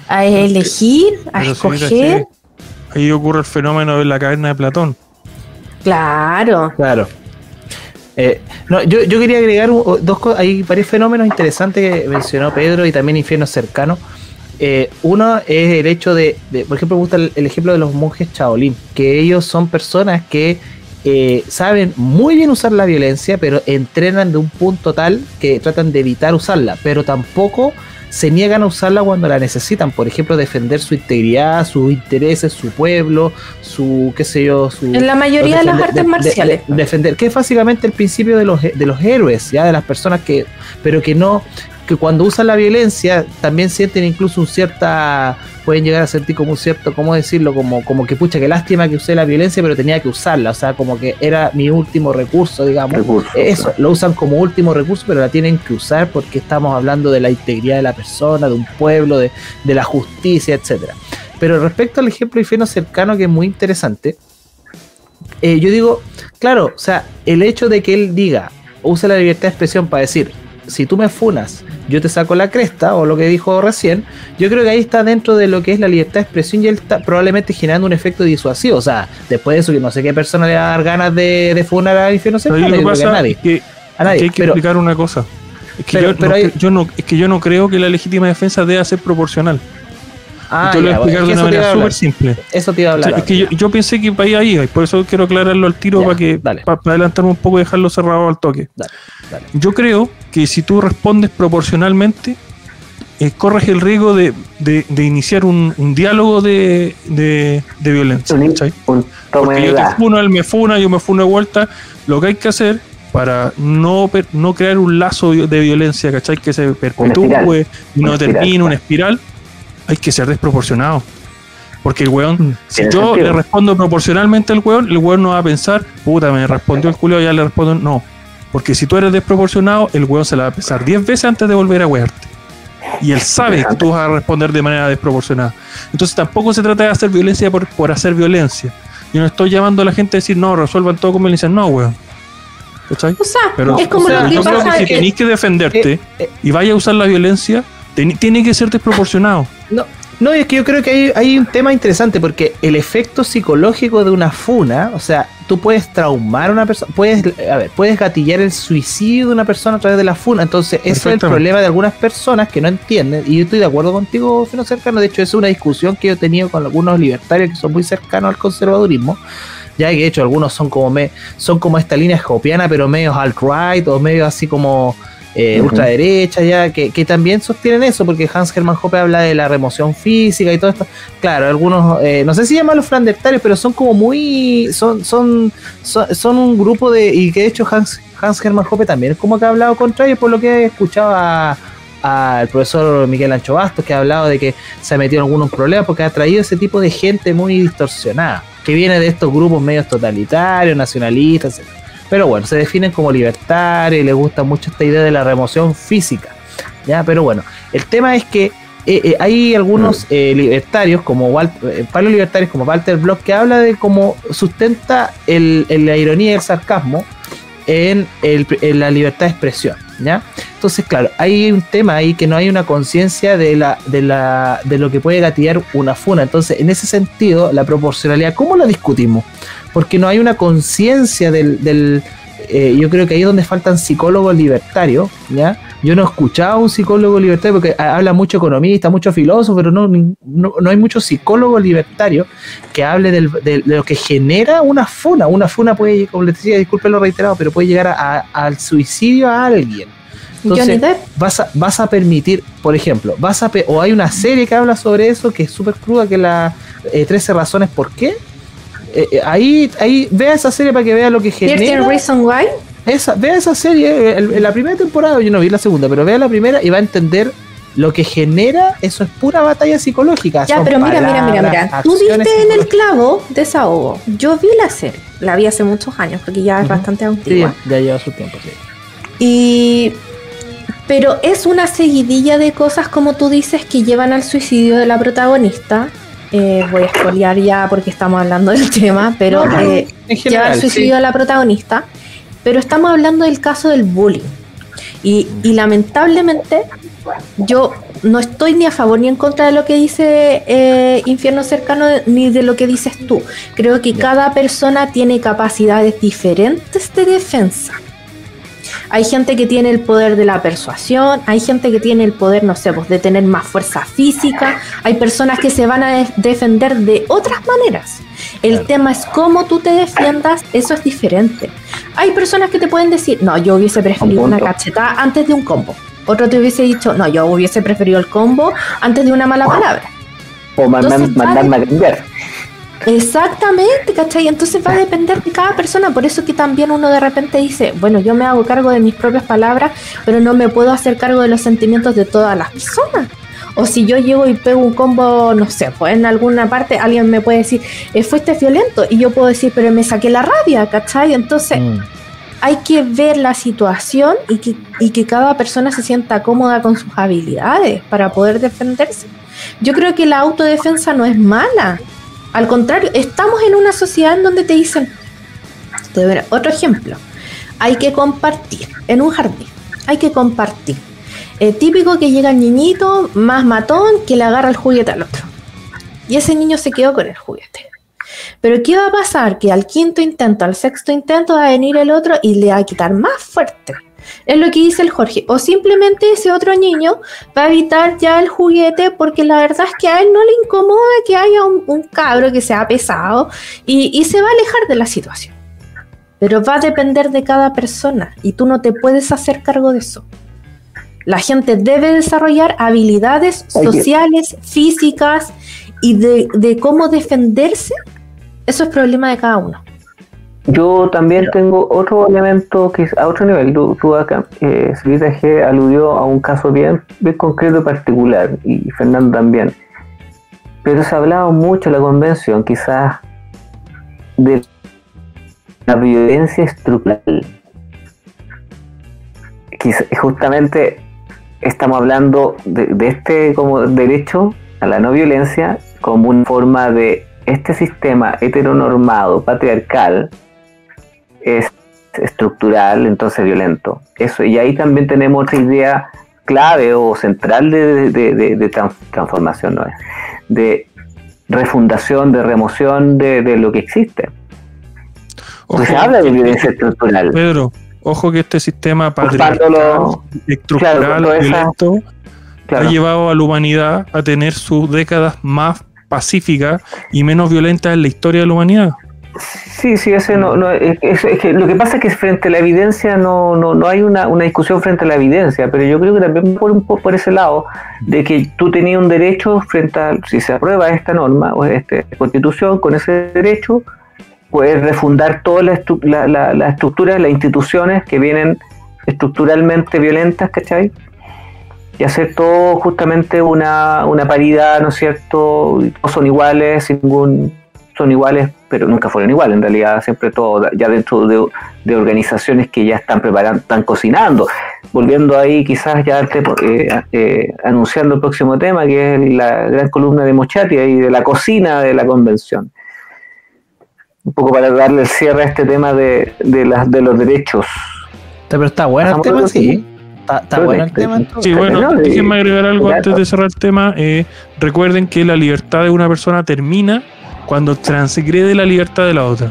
¿A elegir? ¿A escoger? Ahí ocurre el fenómeno de la caverna de Platón. Claro. No, yo quería agregar dos cosas. Hay varios fenómenos interesantes que mencionó Pedro y también infiernos cercanos. Uno es el hecho de por ejemplo, me gusta el ejemplo de los monjes Shaolin, que ellos son personas que saben muy bien usar la violencia, pero entrenan de un punto tal que tratan de evitar usarla, pero tampoco se niegan a usarla cuando la necesitan. Por ejemplo, defender su integridad, sus intereses, su pueblo, su qué sé yo, en la mayoría de las artes marciales. Defender, que es básicamente el principio de los héroes, ya de las personas que cuando usan la violencia también sienten incluso pueden llegar a sentir como un cierto, ¿cómo decirlo? Como que pucha, qué lástima que usé la violencia, pero tenía que usarla, o sea, como que era mi último recurso, digamos. Eso, lo usan como último recurso, pero la tienen que usar porque estamos hablando de la integridad de la persona, de un pueblo, de la justicia, etcétera. Pero respecto al ejemplo de infierno cercano, que es muy interesante, yo digo, claro, o sea, el hecho de que él diga, use la libertad de expresión para decir, si tú me funas, yo te saco la cresta, o lo que dijo recién, yo creo que ahí está dentro de lo que es la libertad de expresión, y él está probablemente generando un efecto disuasivo. O sea, después de eso, que no sé qué persona le va a dar ganas de funar al infierno cercano, yo creo que a nadie. Hay que explicar una cosa. Es que yo no creo que la legítima defensa deba ser proproporcional. Te lo voy a explicar de una manera súper simple. Eso te iba a hablar. Es que yo pensé que para ahí, por eso quiero aclararlo al tiro, para adelantarme un poco y dejarlo cerrado al toque. Dale. Yo creo que si tú respondes proporcionalmente, corres el riesgo de iniciar un diálogo de violencia. Porque yo te funo, él me funa, yo me funo de vuelta. Lo que hay que hacer para no crear un lazo de violencia, ¿cachai? Que se perpetúe y no termine una espiral, hay que ser desproporcionado. Porque el weón, si yo le respondo proporcionalmente al weón, el weón no va a pensar, puta, me respondió el culiao, ya le respondo. No, porque si tú eres desproporcionado, el weón se la va a pensar 10 veces antes de volver a wearte. Y él sabe que tú vas a responder de manera desproporcionada. Entonces tampoco se trata de hacer violencia por hacer violencia. Yo no estoy llamando a la gente a decir, no, resuelvan todo con violencia. No, weón. ¿Cachai? O sea, pero, es como lo que yo pasa. Creo que si tenéis que defenderte y vaya a usar la violencia, tiene que ser desproporcionado. No, es que yo creo que hay un tema interesante, porque el efecto psicológico de una funa, o sea, tú puedes traumar a una persona, puedes gatillar el suicidio de una persona a través de la funa. Entonces ese es el problema de algunas personas que no entienden, y yo estoy de acuerdo contigo, Fino Cercano. De hecho, es una discusión que yo he tenido con algunos libertarios que son muy cercanos al conservadurismo, ya que de hecho algunos son como esta línea hopiana, pero medio alt-right o medio así como ultraderecha, ya que también sostienen eso, porque Hans Hermann Hoppe habla de la remoción física y todo esto. Claro, algunos, no sé si llaman los flandertarios, pero son como muy, son un grupo y que de hecho Hans Hermann Hoppe también es como que ha hablado contra ellos, por lo que he escuchado al profesor Miguel Ancho Bastos, que ha hablado de que se ha metido en algunos problemas porque ha traído ese tipo de gente muy distorsionada, que viene de estos grupos medios totalitarios, nacionalistas, etc. Pero bueno, se definen como libertarios y les gusta mucho esta idea de la remoción física. ¿ya? Pero bueno, el tema es que hay algunos libertarios, como Pablo libertarios como Walter Block, que habla de cómo sustenta la ironía y el sarcasmo en la libertad de expresión, ¿ya? Entonces, claro, hay un tema ahí que no hay una conciencia de lo que puede gatillar una funa. Entonces, en ese sentido, la proporcionalidad, ¿cómo la discutimos? Porque no hay una conciencia yo creo que ahí es donde faltan psicólogos libertarios, ¿ya? Yo no he escuchado a un psicólogo libertario porque habla mucho economista, mucho filósofo, pero no hay muchos psicólogos libertarios que hable de lo que genera una funa. Una funa puede, como les decía, disculpen lo reiterado, pero puede llegar al suicidio a alguien. Entonces, vas a permitir, por ejemplo, o hay una serie que habla sobre eso que es súper cruda, que es la 13 razones por qué. Ahí vea esa serie para que vea lo que genera. 13 Reasons Why. Vea esa serie, en la primera temporada, yo no vi la segunda, pero vea la primera y va a entender lo que genera. Eso es pura batalla psicológica. Ya, pero mira. Tú diste en el clavo desahogo. Yo vi la serie, la vi hace muchos años, porque ya es bastante antigua. Sí, ya lleva su tiempo, sí. Pero es una seguidilla de cosas, como tú dices, que llevan al suicidio de la protagonista. Voy a espolear ya porque estamos hablando del tema, pero lleva al suicidio de la protagonista. Pero estamos hablando del caso del bullying. Y lamentablemente, yo no estoy ni a favor ni en contra de lo que dice Infierno Cercano, ni de lo que dices tú. Creo que cada persona tiene capacidades diferentes de defensa. Hay gente que tiene el poder de la persuasión, hay gente que tiene el poder, no sé, pues, de tener más fuerza física, hay personas que se van a defender de otras maneras. El tema es cómo tú te defiendas, eso es diferente. Hay personas que te pueden decir, no, yo hubiese preferido una cachetada antes de un combo. Otro te hubiese dicho, no, yo hubiese preferido el combo antes de una mala palabra. O mandarme a cambiar. Exactamente, ¿cachai? Entonces va a depender de cada persona. Por eso que también uno de repente dice, bueno, yo me hago cargo de mis propias palabras, pero no me puedo hacer cargo de los sentimientos de todas las personas. O si yo llego y pego un combo, no sé, pues en alguna parte alguien me puede decir, fuiste violento, y yo puedo decir, pero me saqué la rabia, ¿cachai? Entonces hay que ver la situación y que cada persona se sienta cómoda con sus habilidades para poder defenderse. Yo creo que la autodefensa no es mala. Al contrario, estamos en una sociedad en donde te dicen, otro ejemplo, hay que compartir en un jardín, hay que compartir. Típico que llega el niñito más matón que le agarra el juguete al otro. Y ese niño se quedó con el juguete. Pero ¿qué va a pasar? Que al quinto intento, al sexto intento va a venir el otro y le va a quitar más fuerte. Es lo que dice el Jorge. O simplemente ese otro niño va a evitar ya el juguete porque la verdad es que a él no le incomoda que haya un cabro que sea pesado y se va a alejar de la situación. Pero va a depender de cada persona y tú no te puedes hacer cargo de eso. La gente debe desarrollar habilidades sociales, físicas y de cómo defenderse. Eso es problema de cada uno. Yo también tengo otro elemento que es a otro nivel. Tú acá, Silvita G aludió a un caso bien concreto y particular, y Fernando también. Pero se ha hablado mucho en la convención, quizás, de la violencia estructural. Justamente estamos hablando de este como derecho a la no violencia como una forma de este sistema heteronormado, patriarcal, es estructural, entonces violento. Eso, y ahí también tenemos otra idea clave o central de transformación, ¿no? De refundación, de remoción de lo que existe. Se habla de violencia estructural. Pedro, ojo que este sistema patriarcal, estructural, violento, ha llevado a la humanidad a tener sus décadas más pacíficas y menos violentas en la historia de la humanidad. Sí, ese es que lo que pasa es que frente a la evidencia no hay una discusión frente a la evidencia, pero yo creo que también un poco por ese lado de que tú tenías un derecho frente a, si se aprueba esta norma o esta constitución, con ese derecho puedes refundar todas las estructuras, las instituciones que vienen estructuralmente violentas, ¿cachai? Y hacer todo justamente una paridad, ¿no es cierto? Todos son iguales, son iguales, pero nunca fueron iguales, en realidad siempre todo, ya dentro de organizaciones que ya están preparando, están cocinando. volviendo ahí quizás ya anunciando el próximo tema, que es la gran columna de Mochati y de la cocina de la convención. Un poco para darle el cierre a este tema de los derechos. Pero está bueno el tema, sí. Está bueno el tema. Sí, bueno, déjenme agregar algo antes de cerrar el tema. Recuerden que la libertad de una persona termina cuando transgrede la libertad de la otra.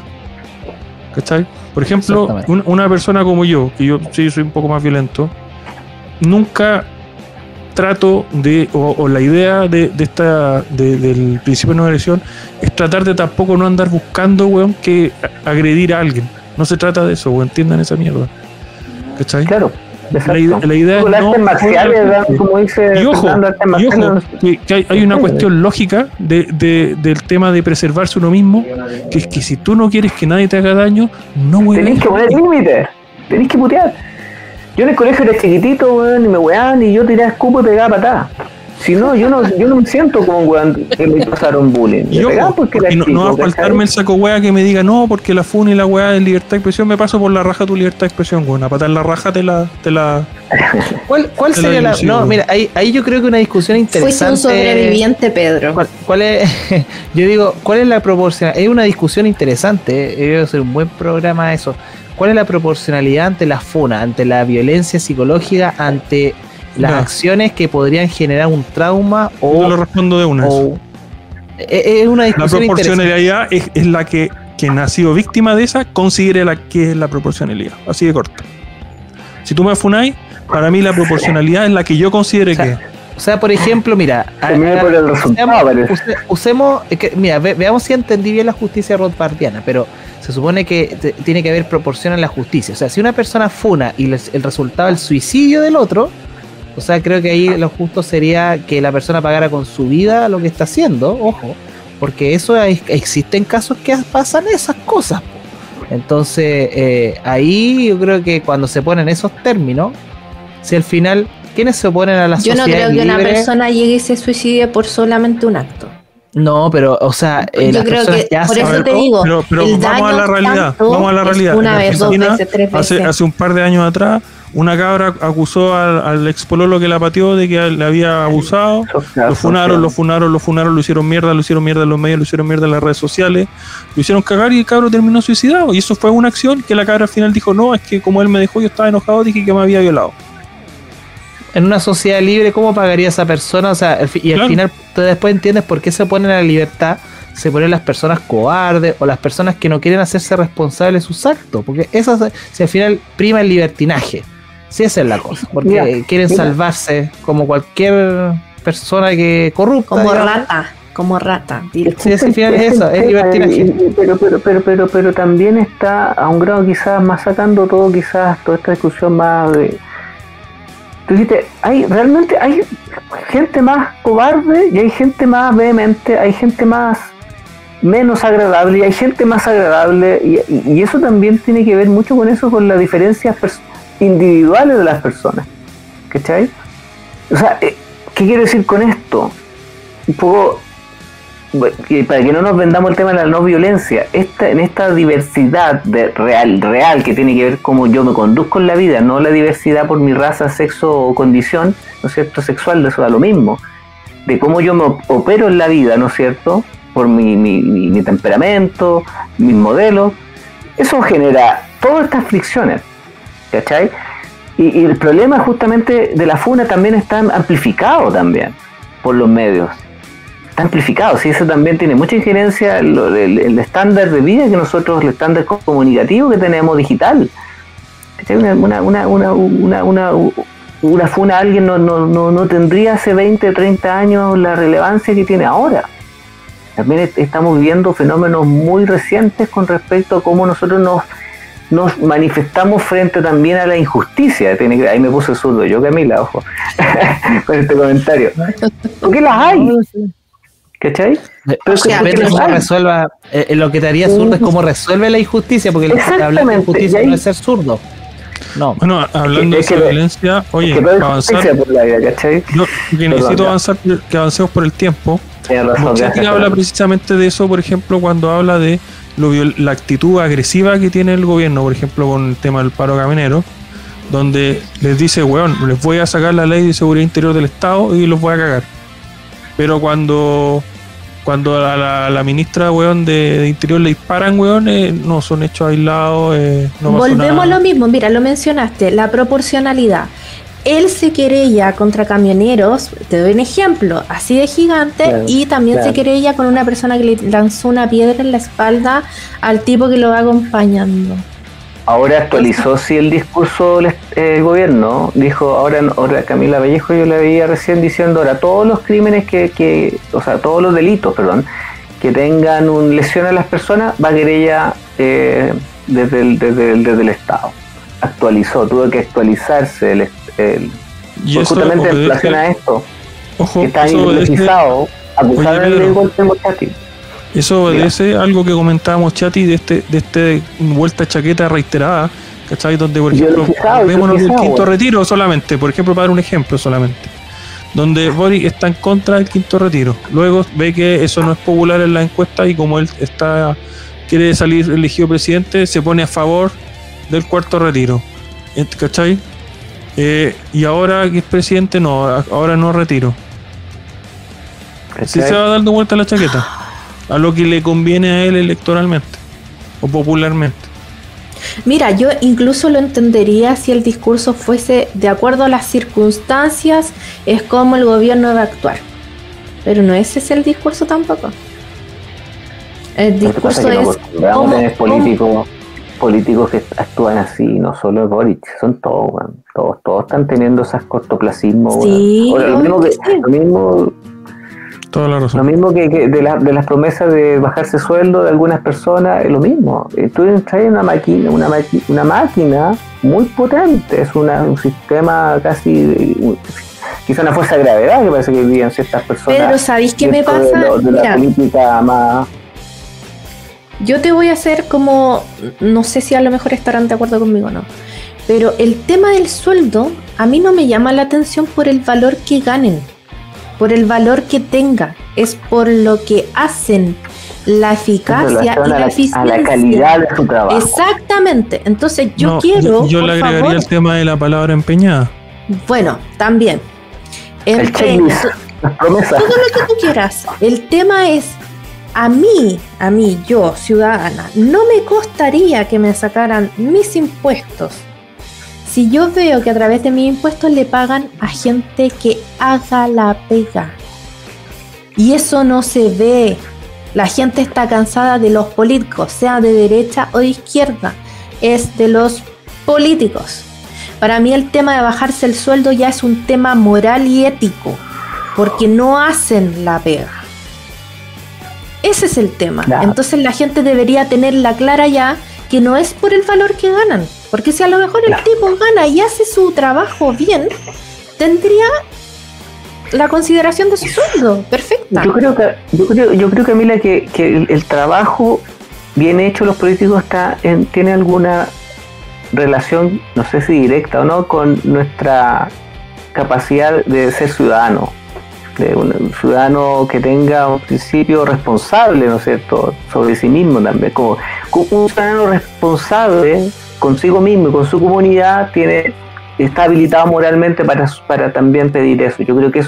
¿Cachai? Por ejemplo, una persona como yo, que yo sí soy un poco más violento, nunca trato de, o la idea del principio de no agresión es tratar de tampoco no andar buscando, weón, que agredir a alguien. No se trata de eso, weón, entiendan esa mierda. ¿Cachai? Claro. La idea es no, como dice y ojo, que hay una cuestión lógica del tema de preservarse uno mismo, que es que si tú no quieres que nadie te haga daño, no weón. Tenés que poner límites, tenés que putear. Yo en el colegio era chiquitito, weón, y me weaban y yo tiraba escupo y pegaba patadas. Si no, yo no me siento como un weón que me pasaron bullying. Yo, no va a faltarme el saco weá que me diga no, porque la FUN y la weá de libertad de expresión, me paso por la raja tu libertad de expresión, weón. A patar la raja te la ¿Cuál sería la? No, mira, ahí yo creo que una discusión interesante. Fuiste un sobreviviente, Pedro. ¿Cuál es? Yo digo, ¿cuál es la proporcionalidad? Es una discusión interesante, debe ser un buen programa eso. ¿Cuál es la proporcionalidad ante la FUNA, ante la violencia psicológica, ante las acciones que podrían generar un trauma? O yo lo respondo de una. Es una discusión. La proporcionalidad es la que quien ha sido víctima de esa considere que es la proporcionalidad. Así de corto. Si tú me funáis, para mí la proporcionalidad es la que yo considere que es. O sea, por ejemplo, mira, veamos si entendí bien la justicia rothbardiana, pero se supone que tiene que haber proporción en la justicia. O sea, si una persona funa y el resultado es el suicidio del otro, o sea, creo que ahí lo justo sería que la persona pagara con su vida lo que está haciendo, ojo, porque existen casos que pasan esas cosas. Entonces, ahí yo creo que cuando se ponen esos términos, si al final, ¿quiénes se oponen a la sociedad libre? Yo no creo que una persona llegue y se suicide por solamente un acto. No, pero, o sea, yo creo que por eso te digo, pero vamos a la realidad. Vamos a la realidad. Una vez, dos veces, tres veces. Hace un par de años atrás, una cabra acusó al expololo que la pateó de que le había abusado. Lo funaron, lo hicieron mierda en los medios, lo hicieron mierda en las redes sociales, lo hicieron cagar y el cabro terminó suicidado. Y eso fue una acción que la cabra al final dijo, no, es que como él me dejó, yo estaba enojado, dije que me había violado. En una sociedad libre, ¿cómo pagaría esa persona? O sea, al final tú después entiendes por qué se ponen a la libertad, se ponen las personas cobardes o las personas que no quieren hacerse responsables de sus actos, porque si al final prima el libertinaje, si esa es la cosa, porque quieren salvarse como cualquier persona que corrupta. Como rata. Sí, al final es eso, es libertinaje. Pero también está a un grado quizás más sacando toda esta discusión más de... Tú dijiste, realmente hay gente más cobarde y hay gente más vehemente, hay gente menos agradable y hay gente más agradable y eso también tiene que ver mucho con eso, con las diferencias individuales de las personas. ¿Cachai? O sea, ¿qué quiero decir con esto? Un poco, para que no nos vendamos el tema de la no violencia, en esta diversidad real que tiene que ver cómo yo me conduzco en la vida, no la diversidad por mi raza, sexo o condición, ¿no es cierto?, sexual, de eso da lo mismo, de cómo yo me opero en la vida, ¿no es cierto?, por mi temperamento, mis modelos, eso genera todas estas fricciones, ¿cachai? Y el problema justamente de la funa también está amplificado también por los medios. Está amplificado, sí, eso también tiene mucha injerencia el estándar de vida que nosotros, el estándar comunicativo que tenemos digital. Una funa a alguien no tendría hace 20, 30 años la relevancia que tiene ahora. También estamos viviendo fenómenos muy recientes con respecto a cómo nosotros nos manifestamos frente también a la injusticia. Ahí me puse zurdo yo, Camila, ojo, con este comentario. ¿Por qué las hay? ¿Cachai? Depende de cómo resuelva. Lo que te haría zurdo es cómo resuelve la injusticia, porque hablar de injusticia no es ser zurdo. No. Bueno, hablando de esa violencia, oye, avanzar. Yo necesito avanzar, que avancemos por el tiempo. Mochati habla precisamente de eso, por ejemplo, cuando habla de la actitud agresiva que tiene el gobierno, por ejemplo, con el tema del paro camionero, donde les dice, weón, les voy a sacar la ley de seguridad interior del Estado y los voy a cagar. Pero cuando a la ministra, weón, de Interior le disparan, weón, no son hechos aislados, no pasó Volvemos nada. a lo mismo, mira, lo mencionaste, la proporcionalidad. Él se querella contra camioneros, te doy un ejemplo, así de gigante, Claro, y también claro. se querella con una persona que le lanzó una piedra en la espalda al tipo que lo va acompañando. Ahora actualizó sí el discurso del gobierno. Dijo, ahora Camila Vallejo yo la veía recién diciendo, ahora todos los crímenes o sea, todos los delitos, perdón, que tengan una lesión a las personas, va a querella desde el Estado. Actualizó, tuvo que actualizarse Y pues eso justamente en obedece- relación a esto, Ojo, que está eso obedece, independizado, acusaron Oye, de Pedro. golpe en Mochati. eso obedece a algo que comentábamos, Chati, de este vuelta a chaqueta reiterada, ¿cachai? Donde, por ejemplo, Ideologizado, vémonos del ideologizado, quinto weón. retiro solamente, por ejemplo, para dar un ejemplo solamente, donde Boric está en contra del quinto retiro. Luego ve que eso no es popular en la encuesta y como él quiere salir elegido presidente, se pone a favor del cuarto retiro, ¿cachai? Y ahora que es presidente, no, ahora no retiro. Sí se va dando vuelta la chaqueta a lo que le conviene a él electoralmente o popularmente. Mira, yo incluso lo entendería si el discurso fuese de acuerdo a las circunstancias, es como el gobierno va a actuar. Pero no ese es el discurso tampoco. El Lo que pasa discurso es que no es acostumbramos a tener políticos que actúan así, no solo es Boric, son todos, weón. Todos están teniendo esas cortoplacismos, weón. Sí, Ahora, lo mismo obvio que, que sí. Toda la lo razón. mismo que de las promesas de bajarse sueldo de algunas personas, es lo mismo. Tú traes una máquina muy potente, es un sistema casi, quizá una fuerza de gravedad que parece que vivían ciertas personas. Pedro, ¿sabéis qué me dentro pasa? de la Mira, política más. yo te voy a hacer como, no sé si a lo mejor estarán de acuerdo conmigo o no, pero el tema del sueldo a mí no me llama la atención por el valor que ganen, por el valor que tenga, es por lo que hacen, la eficacia y la eficiencia. A la calidad de su trabajo. Exactamente, entonces yo No, quiero, yo por le agregaría favor, el tema de la palabra empeñada. bueno, también, El checklist, las promesas. todo lo que tú quieras. El tema es, a mí, yo, ciudadana, no me costaría que me sacaran mis impuestos si yo veo que a través de mis impuestos le pagan a gente que haga la pega. Y eso no se ve. La gente está cansada de los políticos, sea de derecha o de izquierda. Es de los políticos. Para mí el tema de bajarse el sueldo ya es un tema moral y ético, porque no hacen la pega. Ese es el tema. Claro. Entonces la gente debería tenerla clara ya, que no es por el valor que ganan, porque si a lo mejor el Claro. tipo gana y hace su trabajo bien, tendría la consideración de su sueldo perfecta. Yo creo que Mila, que el trabajo bien hecho de los políticos tiene alguna relación, no sé si directa o no, con nuestra capacidad de ser ciudadano, de un ciudadano que tenga un principio responsable, ¿no es cierto?, sobre sí mismo también, como un ciudadano responsable consigo mismo y con su comunidad está habilitado moralmente para también pedir eso. Yo creo que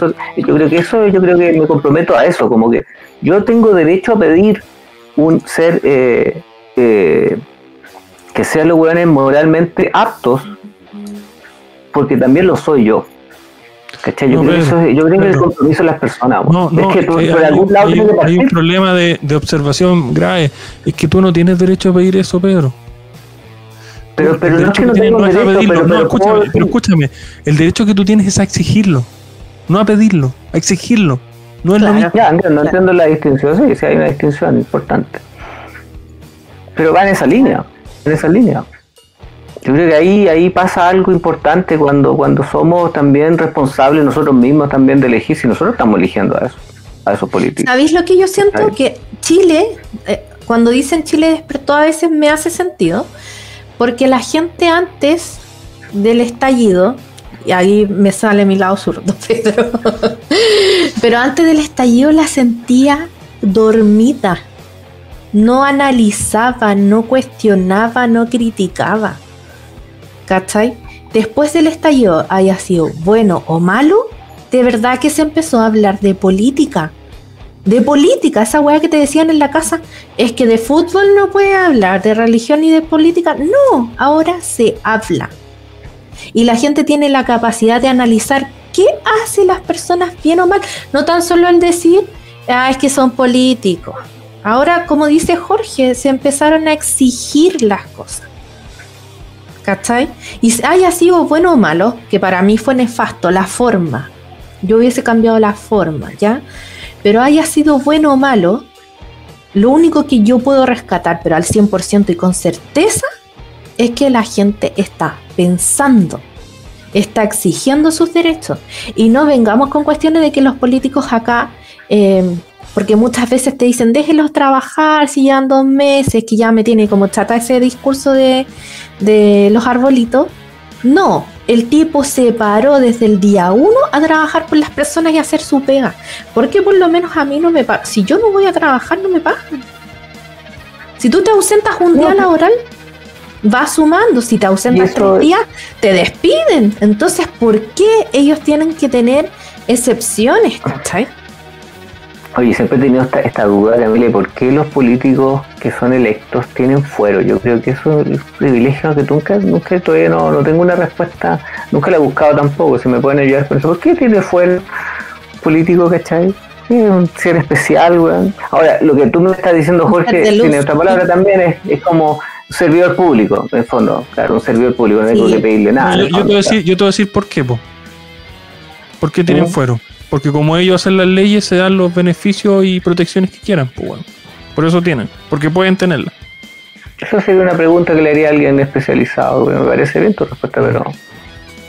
me comprometo a eso, como que yo tengo derecho a pedir un ser que sean los hueones moralmente aptos, porque también lo soy yo. ¿Cachai? Yo creo que el compromiso de las personas, No, es que tú, por algún lado tienes que hay partir. un problema de observación grave. Es que tú no tienes derecho a pedir eso, Pedro. Pero El no es que no tienes tengo no es a derecho, pedirlo. No, ¿cómo? escúchame. El derecho que tú tienes es a exigirlo. No a pedirlo, a exigirlo. No es lo mismo. Ya, no entiendo la distinción, sí hay una distinción importante. Pero va en esa línea. Yo creo que ahí pasa algo importante cuando somos también responsables nosotros mismos también de elegir, si nosotros estamos eligiendo a esos políticos. ¿Sabéis lo que yo siento? Ay. Que Chile, cuando dicen Chile despertó, a veces me hace sentido, porque la gente antes del estallido, y ahí me sale mi lado zurdo, pero antes del estallido la sentía dormida, no analizaba, no cuestionaba, no criticaba, ¿cachai? después del estallido, haya sido bueno o malo, de verdad que se empezó a hablar de política. De política, esa weá que te decían en la casa, es que de fútbol no puede hablar, de religión ni de política. No, ahora se habla. Y la gente tiene la capacidad de analizar qué hacen las personas bien o mal. No tan solo el decir, es que son políticos. Ahora, como dice Jorge, se empezaron a exigir las cosas. ¿Cachai? Y haya sido bueno o malo, que para mí fue nefasto, la forma. Yo hubiese cambiado la forma, ¿ya? Pero haya sido bueno o malo, lo único que yo puedo rescatar, pero al 100% y con certeza, es que la gente está pensando, está exigiendo sus derechos. Y no vengamos con cuestiones de que los políticos acá, porque muchas veces te dicen, déjenlos trabajar, si llevan 2 meses, que ya me tiene como chata ese discurso de los arbolitos. No, el tipo se paró desde el día 1 a trabajar por las personas y a hacer su pega. Porque por lo menos a mí no me pagan. Si yo no voy a trabajar, no me pagan. Si tú te ausentas un día laboral, va sumando. Si te ausentas 3 días, te despiden. Entonces, ¿por qué ellos tienen que tener excepciones? ¿Cachai? Oye, siempre he tenido esta duda, Camila, ¿por qué los políticos que son electos tienen fuero? Yo creo que eso es un privilegio que nunca todavía no tengo una respuesta, nunca la he buscado tampoco, si me pueden ayudar con eso. ¿Por qué tiene fuero político, cachai? Es un ser especial, weón. Ahora, lo que tú me estás diciendo, Jorge, tiene otra palabra también, es como un servidor público, en el fondo, claro, un servidor público, no tengo que pedirle nada. Yo te voy a decir por qué, po. ¿Por qué tienen fuero? Porque como ellos hacen las leyes, se dan los beneficios y protecciones que quieran, pues bueno. Por eso tienen, porque pueden tenerlas. Eso sería una pregunta que le haría a alguien especializado, me parece bien tu respuesta, pero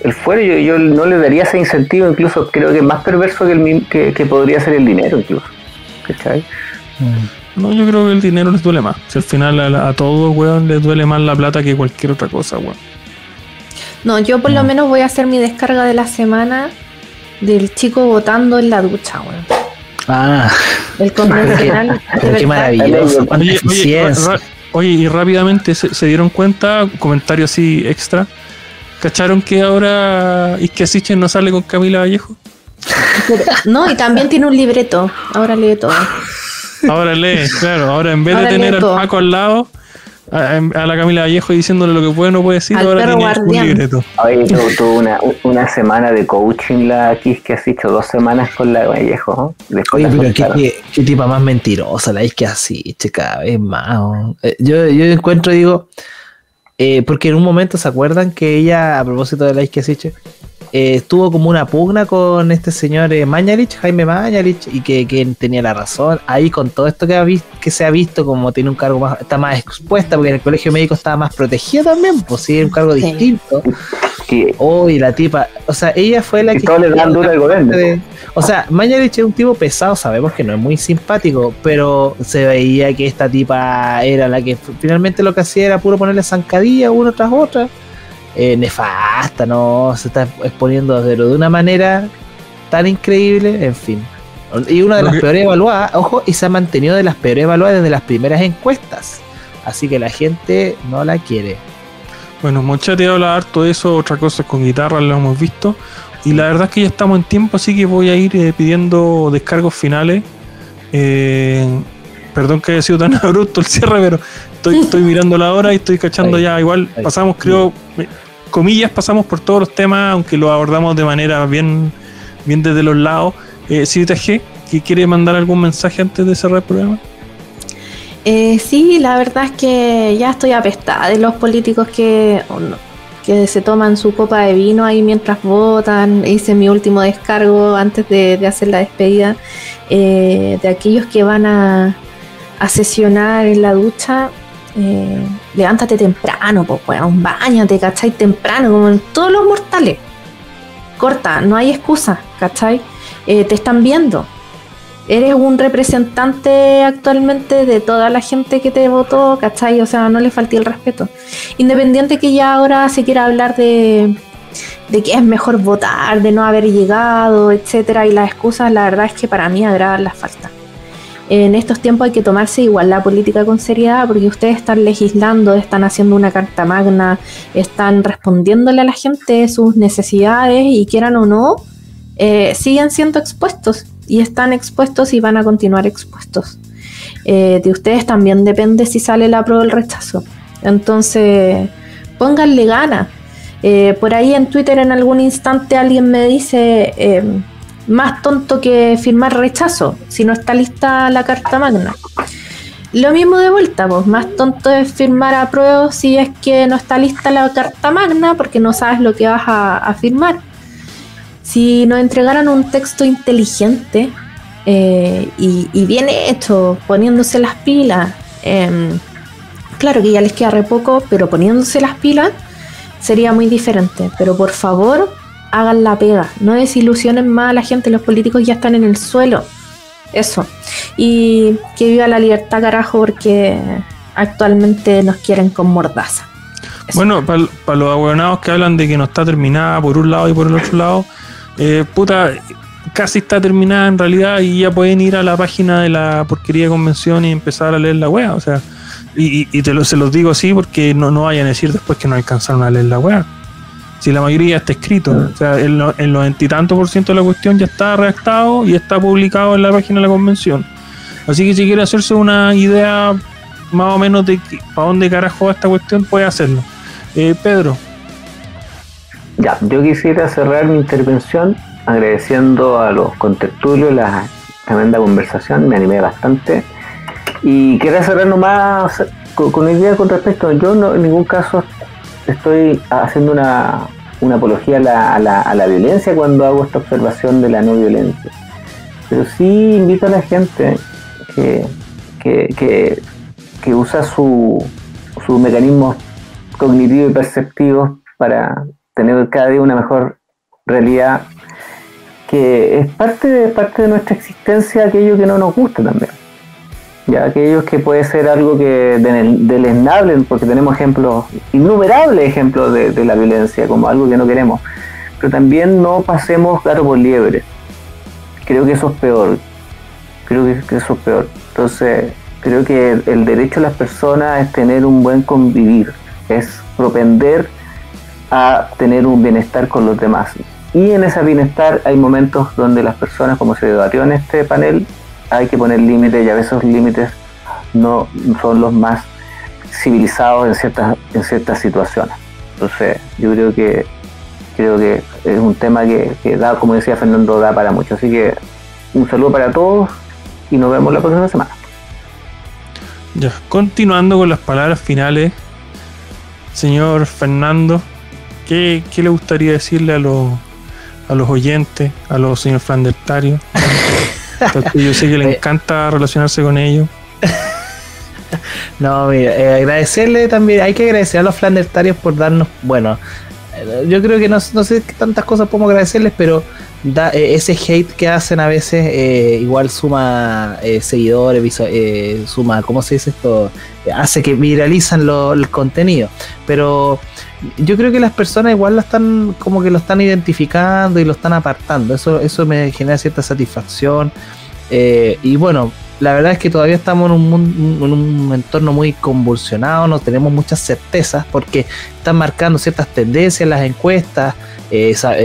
el fuero yo no le daría ese incentivo, incluso creo que es más perverso que podría ser el dinero, incluso. ¿Cachai? No, yo creo que el dinero les duele más. Si al final a todos, weón, les duele más la plata que cualquier otra cosa, weón. No, yo por lo menos voy a hacer mi descarga de la semana del chico votando en la ducha, weón. El convencional. Qué maravilloso. Oye, y rápidamente se dieron cuenta, comentario así extra, ¿cacharon que ahora Isquia Siches no sale con Camila Vallejo? No, y también tiene un libreto, ahora lee todo. Ahora lee, claro, ahora en vez de tener al Paco al lado, a la Camila Vallejo diciéndole lo que puede o no puede decir, al ahora tiene guardián. Un libreto. Oye, tuvo una semana de coaching la Isquia Siches, 2 semanas con la Vallejo, ¿no? Oye, pero qué tipa más mentirosa la Isquia Siches, cada vez más. Yo encuentro, digo, porque en un momento se acuerdan que ella, a propósito de la Isquia Siches, tuvo como una pugna con este señor Mañalich, Jaime Mañalich, y que tenía la razón. Ahí con todo esto que se ha visto, como tiene un cargo más, está más expuesta, porque en el colegio médico estaba más protegida también, pues sí, un cargo distinto. Y la tipa, o sea, ella fue la que... todo le dan duro al gobierno. O sea, Mañalich es un tipo pesado, sabemos que no es muy simpático, pero se veía que esta tipa era la que finalmente lo que hacía era puro ponerle zancadilla una tras otra. Nefasta, no se está exponiendo pero de una manera tan increíble, en fin. Y una de las peores evaluadas, ojo, y se ha mantenido de las peores evaluadas desde las primeras encuestas. Así que la gente no la quiere. Bueno, Monchate habla harto de eso, otra cosa con guitarra lo hemos visto. Y la verdad es que ya estamos en tiempo, así que voy a ir pidiendo descargos finales. Perdón que haya sido tan abrupto el cierre, pero estoy mirando la hora y estoy cachando ya. Igual pasamos, creo, comillas, pasamos por todos los temas, aunque lo abordamos de manera bien desde los lados. Civita G, ¿que quiere mandar algún mensaje antes de cerrar el programa? Sí, la verdad es que ya estoy apestada de los políticos que se toman su copa de vino ahí mientras votan. Hice mi último descargo antes de hacer la despedida, de aquellos que van a sesionar en la ducha. Levántate temprano, pues weón, báñate, ¿cachai? Temprano, como en todos los mortales. Corta, no hay excusa, ¿cachai? Te están viendo. Eres un representante actualmente de toda la gente que te votó, ¿cachai? O sea, no le falté el respeto. Independiente que ya ahora se quiera hablar de que es mejor votar, de no haber llegado, etcétera, y las excusas, la verdad es que para mí agravan las faltas. en estos tiempos hay que tomarse igual la política con seriedad, porque ustedes están legislando, están haciendo una carta magna, están respondiéndole a la gente sus necesidades y quieran o no, siguen siendo expuestos y están expuestos y van a continuar expuestos. De ustedes también depende si sale el apruebo o el rechazo. Entonces, pónganle ganas. Por ahí en Twitter en algún instante alguien me dice, más tonto que firmar rechazo, si no está lista la carta magna. Lo mismo de vuelta, pues, más tonto es firmar apruebo si es que no está lista la carta magna, porque no sabes lo que vas a firmar. Si nos entregaran un texto inteligente y bien hecho, poniéndose las pilas, claro que ya les queda re poco, pero poniéndose las pilas sería muy diferente. Pero por favor, hagan la pega, no desilusionen más a la gente, los políticos ya están en el suelo. Eso. Y que viva la libertad, carajo, porque actualmente nos quieren con mordaza. Eso. Bueno, para los abuelonados que hablan de que no está terminada por un lado y por el otro lado, casi está terminada en realidad, y ya pueden ir a la página de la porquería de convención y empezar a leer la wea, o sea, y se los digo así porque no vayan a decir después que no alcanzaron a leer la wea. Si la mayoría está escrito, o sea, el 90 y tanto % de la cuestión ya está redactado y está publicado en la página de la convención. Así que si quiere hacerse una idea más o menos de para dónde carajo va esta cuestión, puede hacerlo. Pedro. Ya, yo quisiera cerrar mi intervención agradeciendo a los contertulios la tremenda conversación, me animé bastante. Y quería cerrar nomás con una idea con respecto, yo no, en ningún caso estoy haciendo una apología a la violencia cuando hago esta observación de la no violencia, pero sí invito a la gente que usa sus mecanismos cognitivos y perceptivos para tener cada día una mejor realidad, que es parte de nuestra existencia, aquello que no nos gusta también, ya aquellos que puede ser algo que deleznable, porque tenemos ejemplos, innumerables ejemplos de la violencia como algo que no queremos, pero también no pasemos gato por liebre. Creo que eso es peor, entonces creo que el derecho de las personas es tener un buen convivir, es propender a tener un bienestar con los demás, y en ese bienestar hay momentos donde las personas, como se debatió en este panel, hay que poner límites, y a veces los límites no son los más civilizados en ciertas situaciones. Entonces yo creo que es un tema que da, como decía Fernando, da para mucho. Así que un saludo para todos y nos vemos la próxima semana. Ya, continuando con las palabras finales, señor Fernando, ¿qué le gustaría decirle a los oyentes, a los señores flandertarios? Porque yo sé que le encanta relacionarse con ellos. No, mira, agradecerle también, hay que agradecer a los flandertarios por darnos, bueno, yo creo que no sé qué tantas cosas podemos agradecerles, pero ese hate que hacen a veces igual suma seguidores, suma, ¿cómo se dice esto? Hace que viralizan el contenido, pero yo creo que las personas igual como que lo están identificando y lo están apartando, eso me genera cierta satisfacción, y bueno, la verdad es que todavía estamos en un entorno muy convulsionado, no tenemos muchas certezas porque están marcando ciertas tendencias en las encuestas.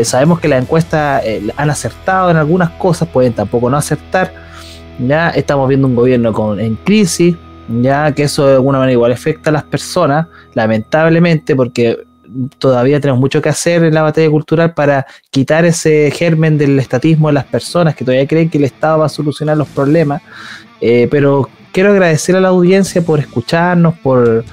Sabemos que las encuestas han acertado en algunas cosas, pueden tampoco no acertar. Ya estamos viendo un gobierno en crisis, ya que eso de alguna manera igual afecta a las personas, lamentablemente, porque todavía tenemos mucho que hacer en la batalla cultural para quitar ese germen del estatismo de las personas que todavía creen que el Estado va a solucionar los problemas. Pero quiero agradecer a la audiencia por escucharnos, por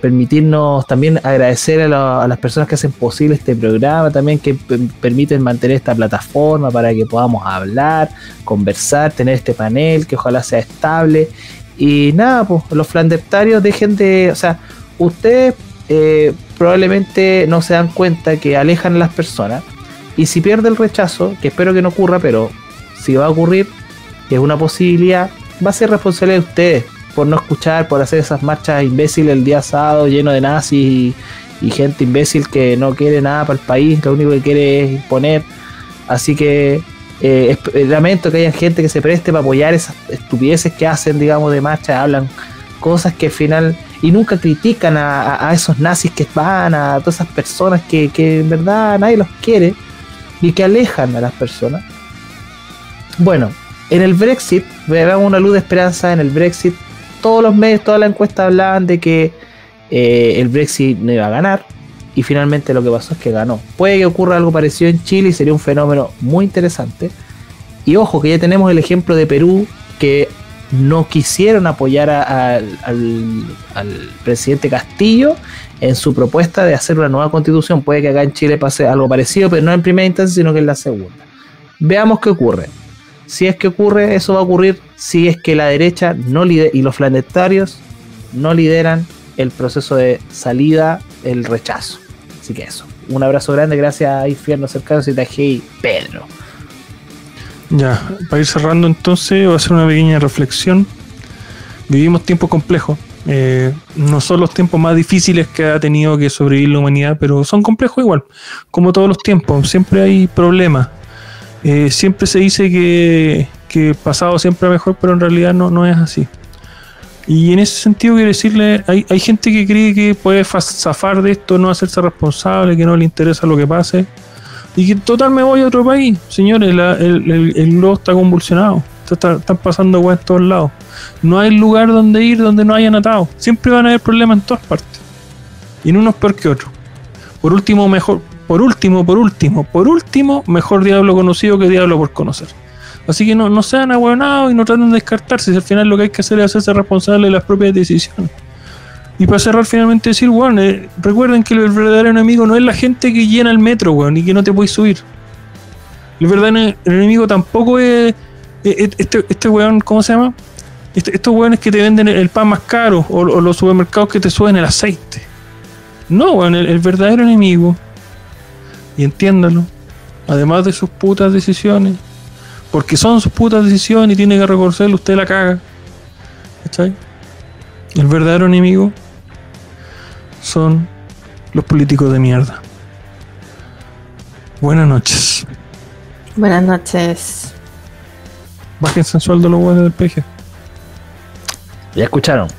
permitirnos, también agradecer a las personas que hacen posible este programa, también que permiten mantener esta plataforma para que podamos hablar, conversar, tener este panel que ojalá sea estable. Y nada, pues los flandertarios dejen de, o sea, ustedes probablemente no se dan cuenta que alejan a las personas, y si pierde el rechazo, que espero que no ocurra, pero si va a ocurrir, que es una posibilidad, va a ser responsabilidad de ustedes por no escuchar, por hacer esas marchas imbéciles el día sábado lleno de nazis y gente imbécil que no quiere nada para el país, lo único que quiere es imponer. Así que Lamento que haya gente que se preste para apoyar esas estupideces que hacen, digamos, de marcha, hablan cosas que al final, y nunca critican a esos nazis que van, a todas esas personas que en verdad nadie los quiere y que alejan a las personas. Bueno, en el Brexit, veamos una luz de esperanza en el Brexit. Todos los medios, todas las encuestas hablaban de que el Brexit no iba a ganar, y finalmente lo que pasó es que ganó. Puede que ocurra algo parecido en Chile y sería un fenómeno muy interesante. Y ojo, que ya tenemos el ejemplo de Perú, que no quisieron apoyar al presidente Castillo en su propuesta de hacer una nueva constitución. Puede que acá en Chile pase algo parecido, pero no en primera instancia, sino que en la segunda. Veamos qué ocurre. Si es que ocurre, eso va a ocurrir si es que la derecha no y los planetarios no lideran el proceso de salida, el rechazo. Así que eso. Un abrazo grande, gracias a Infierno Cercano, Citaje y Pedro. Ya, para ir cerrando entonces, voy a hacer una pequeña reflexión. Vivimos tiempos complejos. No son los tiempos más difíciles que ha tenido que sobrevivir la humanidad, pero son complejos igual. Como todos los tiempos, siempre hay problemas. Siempre se dice que el pasado siempre es mejor, pero en realidad no es así. Y en ese sentido quiero decirle, hay gente que cree que puede zafar de esto, no hacerse responsable, que no le interesa lo que pase, y que total me voy a otro país. Señores, el globo está convulsionado, están pasando weas en todos lados, no hay lugar donde ir donde no hayan atado, siempre van a haber problemas en todas partes, y en unos peor que otros. Por último, mejor diablo conocido que diablo por conocer. Así que no sean ahueonados y no traten de descartarse, si al final lo que hay que hacer es hacerse responsable de las propias decisiones. Y para cerrar, finalmente decir, bueno, recuerden que el verdadero enemigo no es la gente que llena el metro, weón, y que no te puedes subir. El verdadero enemigo tampoco es este weón, ¿cómo se llama? Estos weones que te venden el pan más caro, o los supermercados que te suben el aceite. No, weón, el verdadero enemigo, y entiéndalo, además de sus putas decisiones, porque son sus putas decisiones y tiene que reconocerlo, usted la caga, ¿cachai? El verdadero enemigo son los políticos de mierda. Buenas noches. Buenas noches. Bájense en sueldo los buenos del PG. Ya escucharon.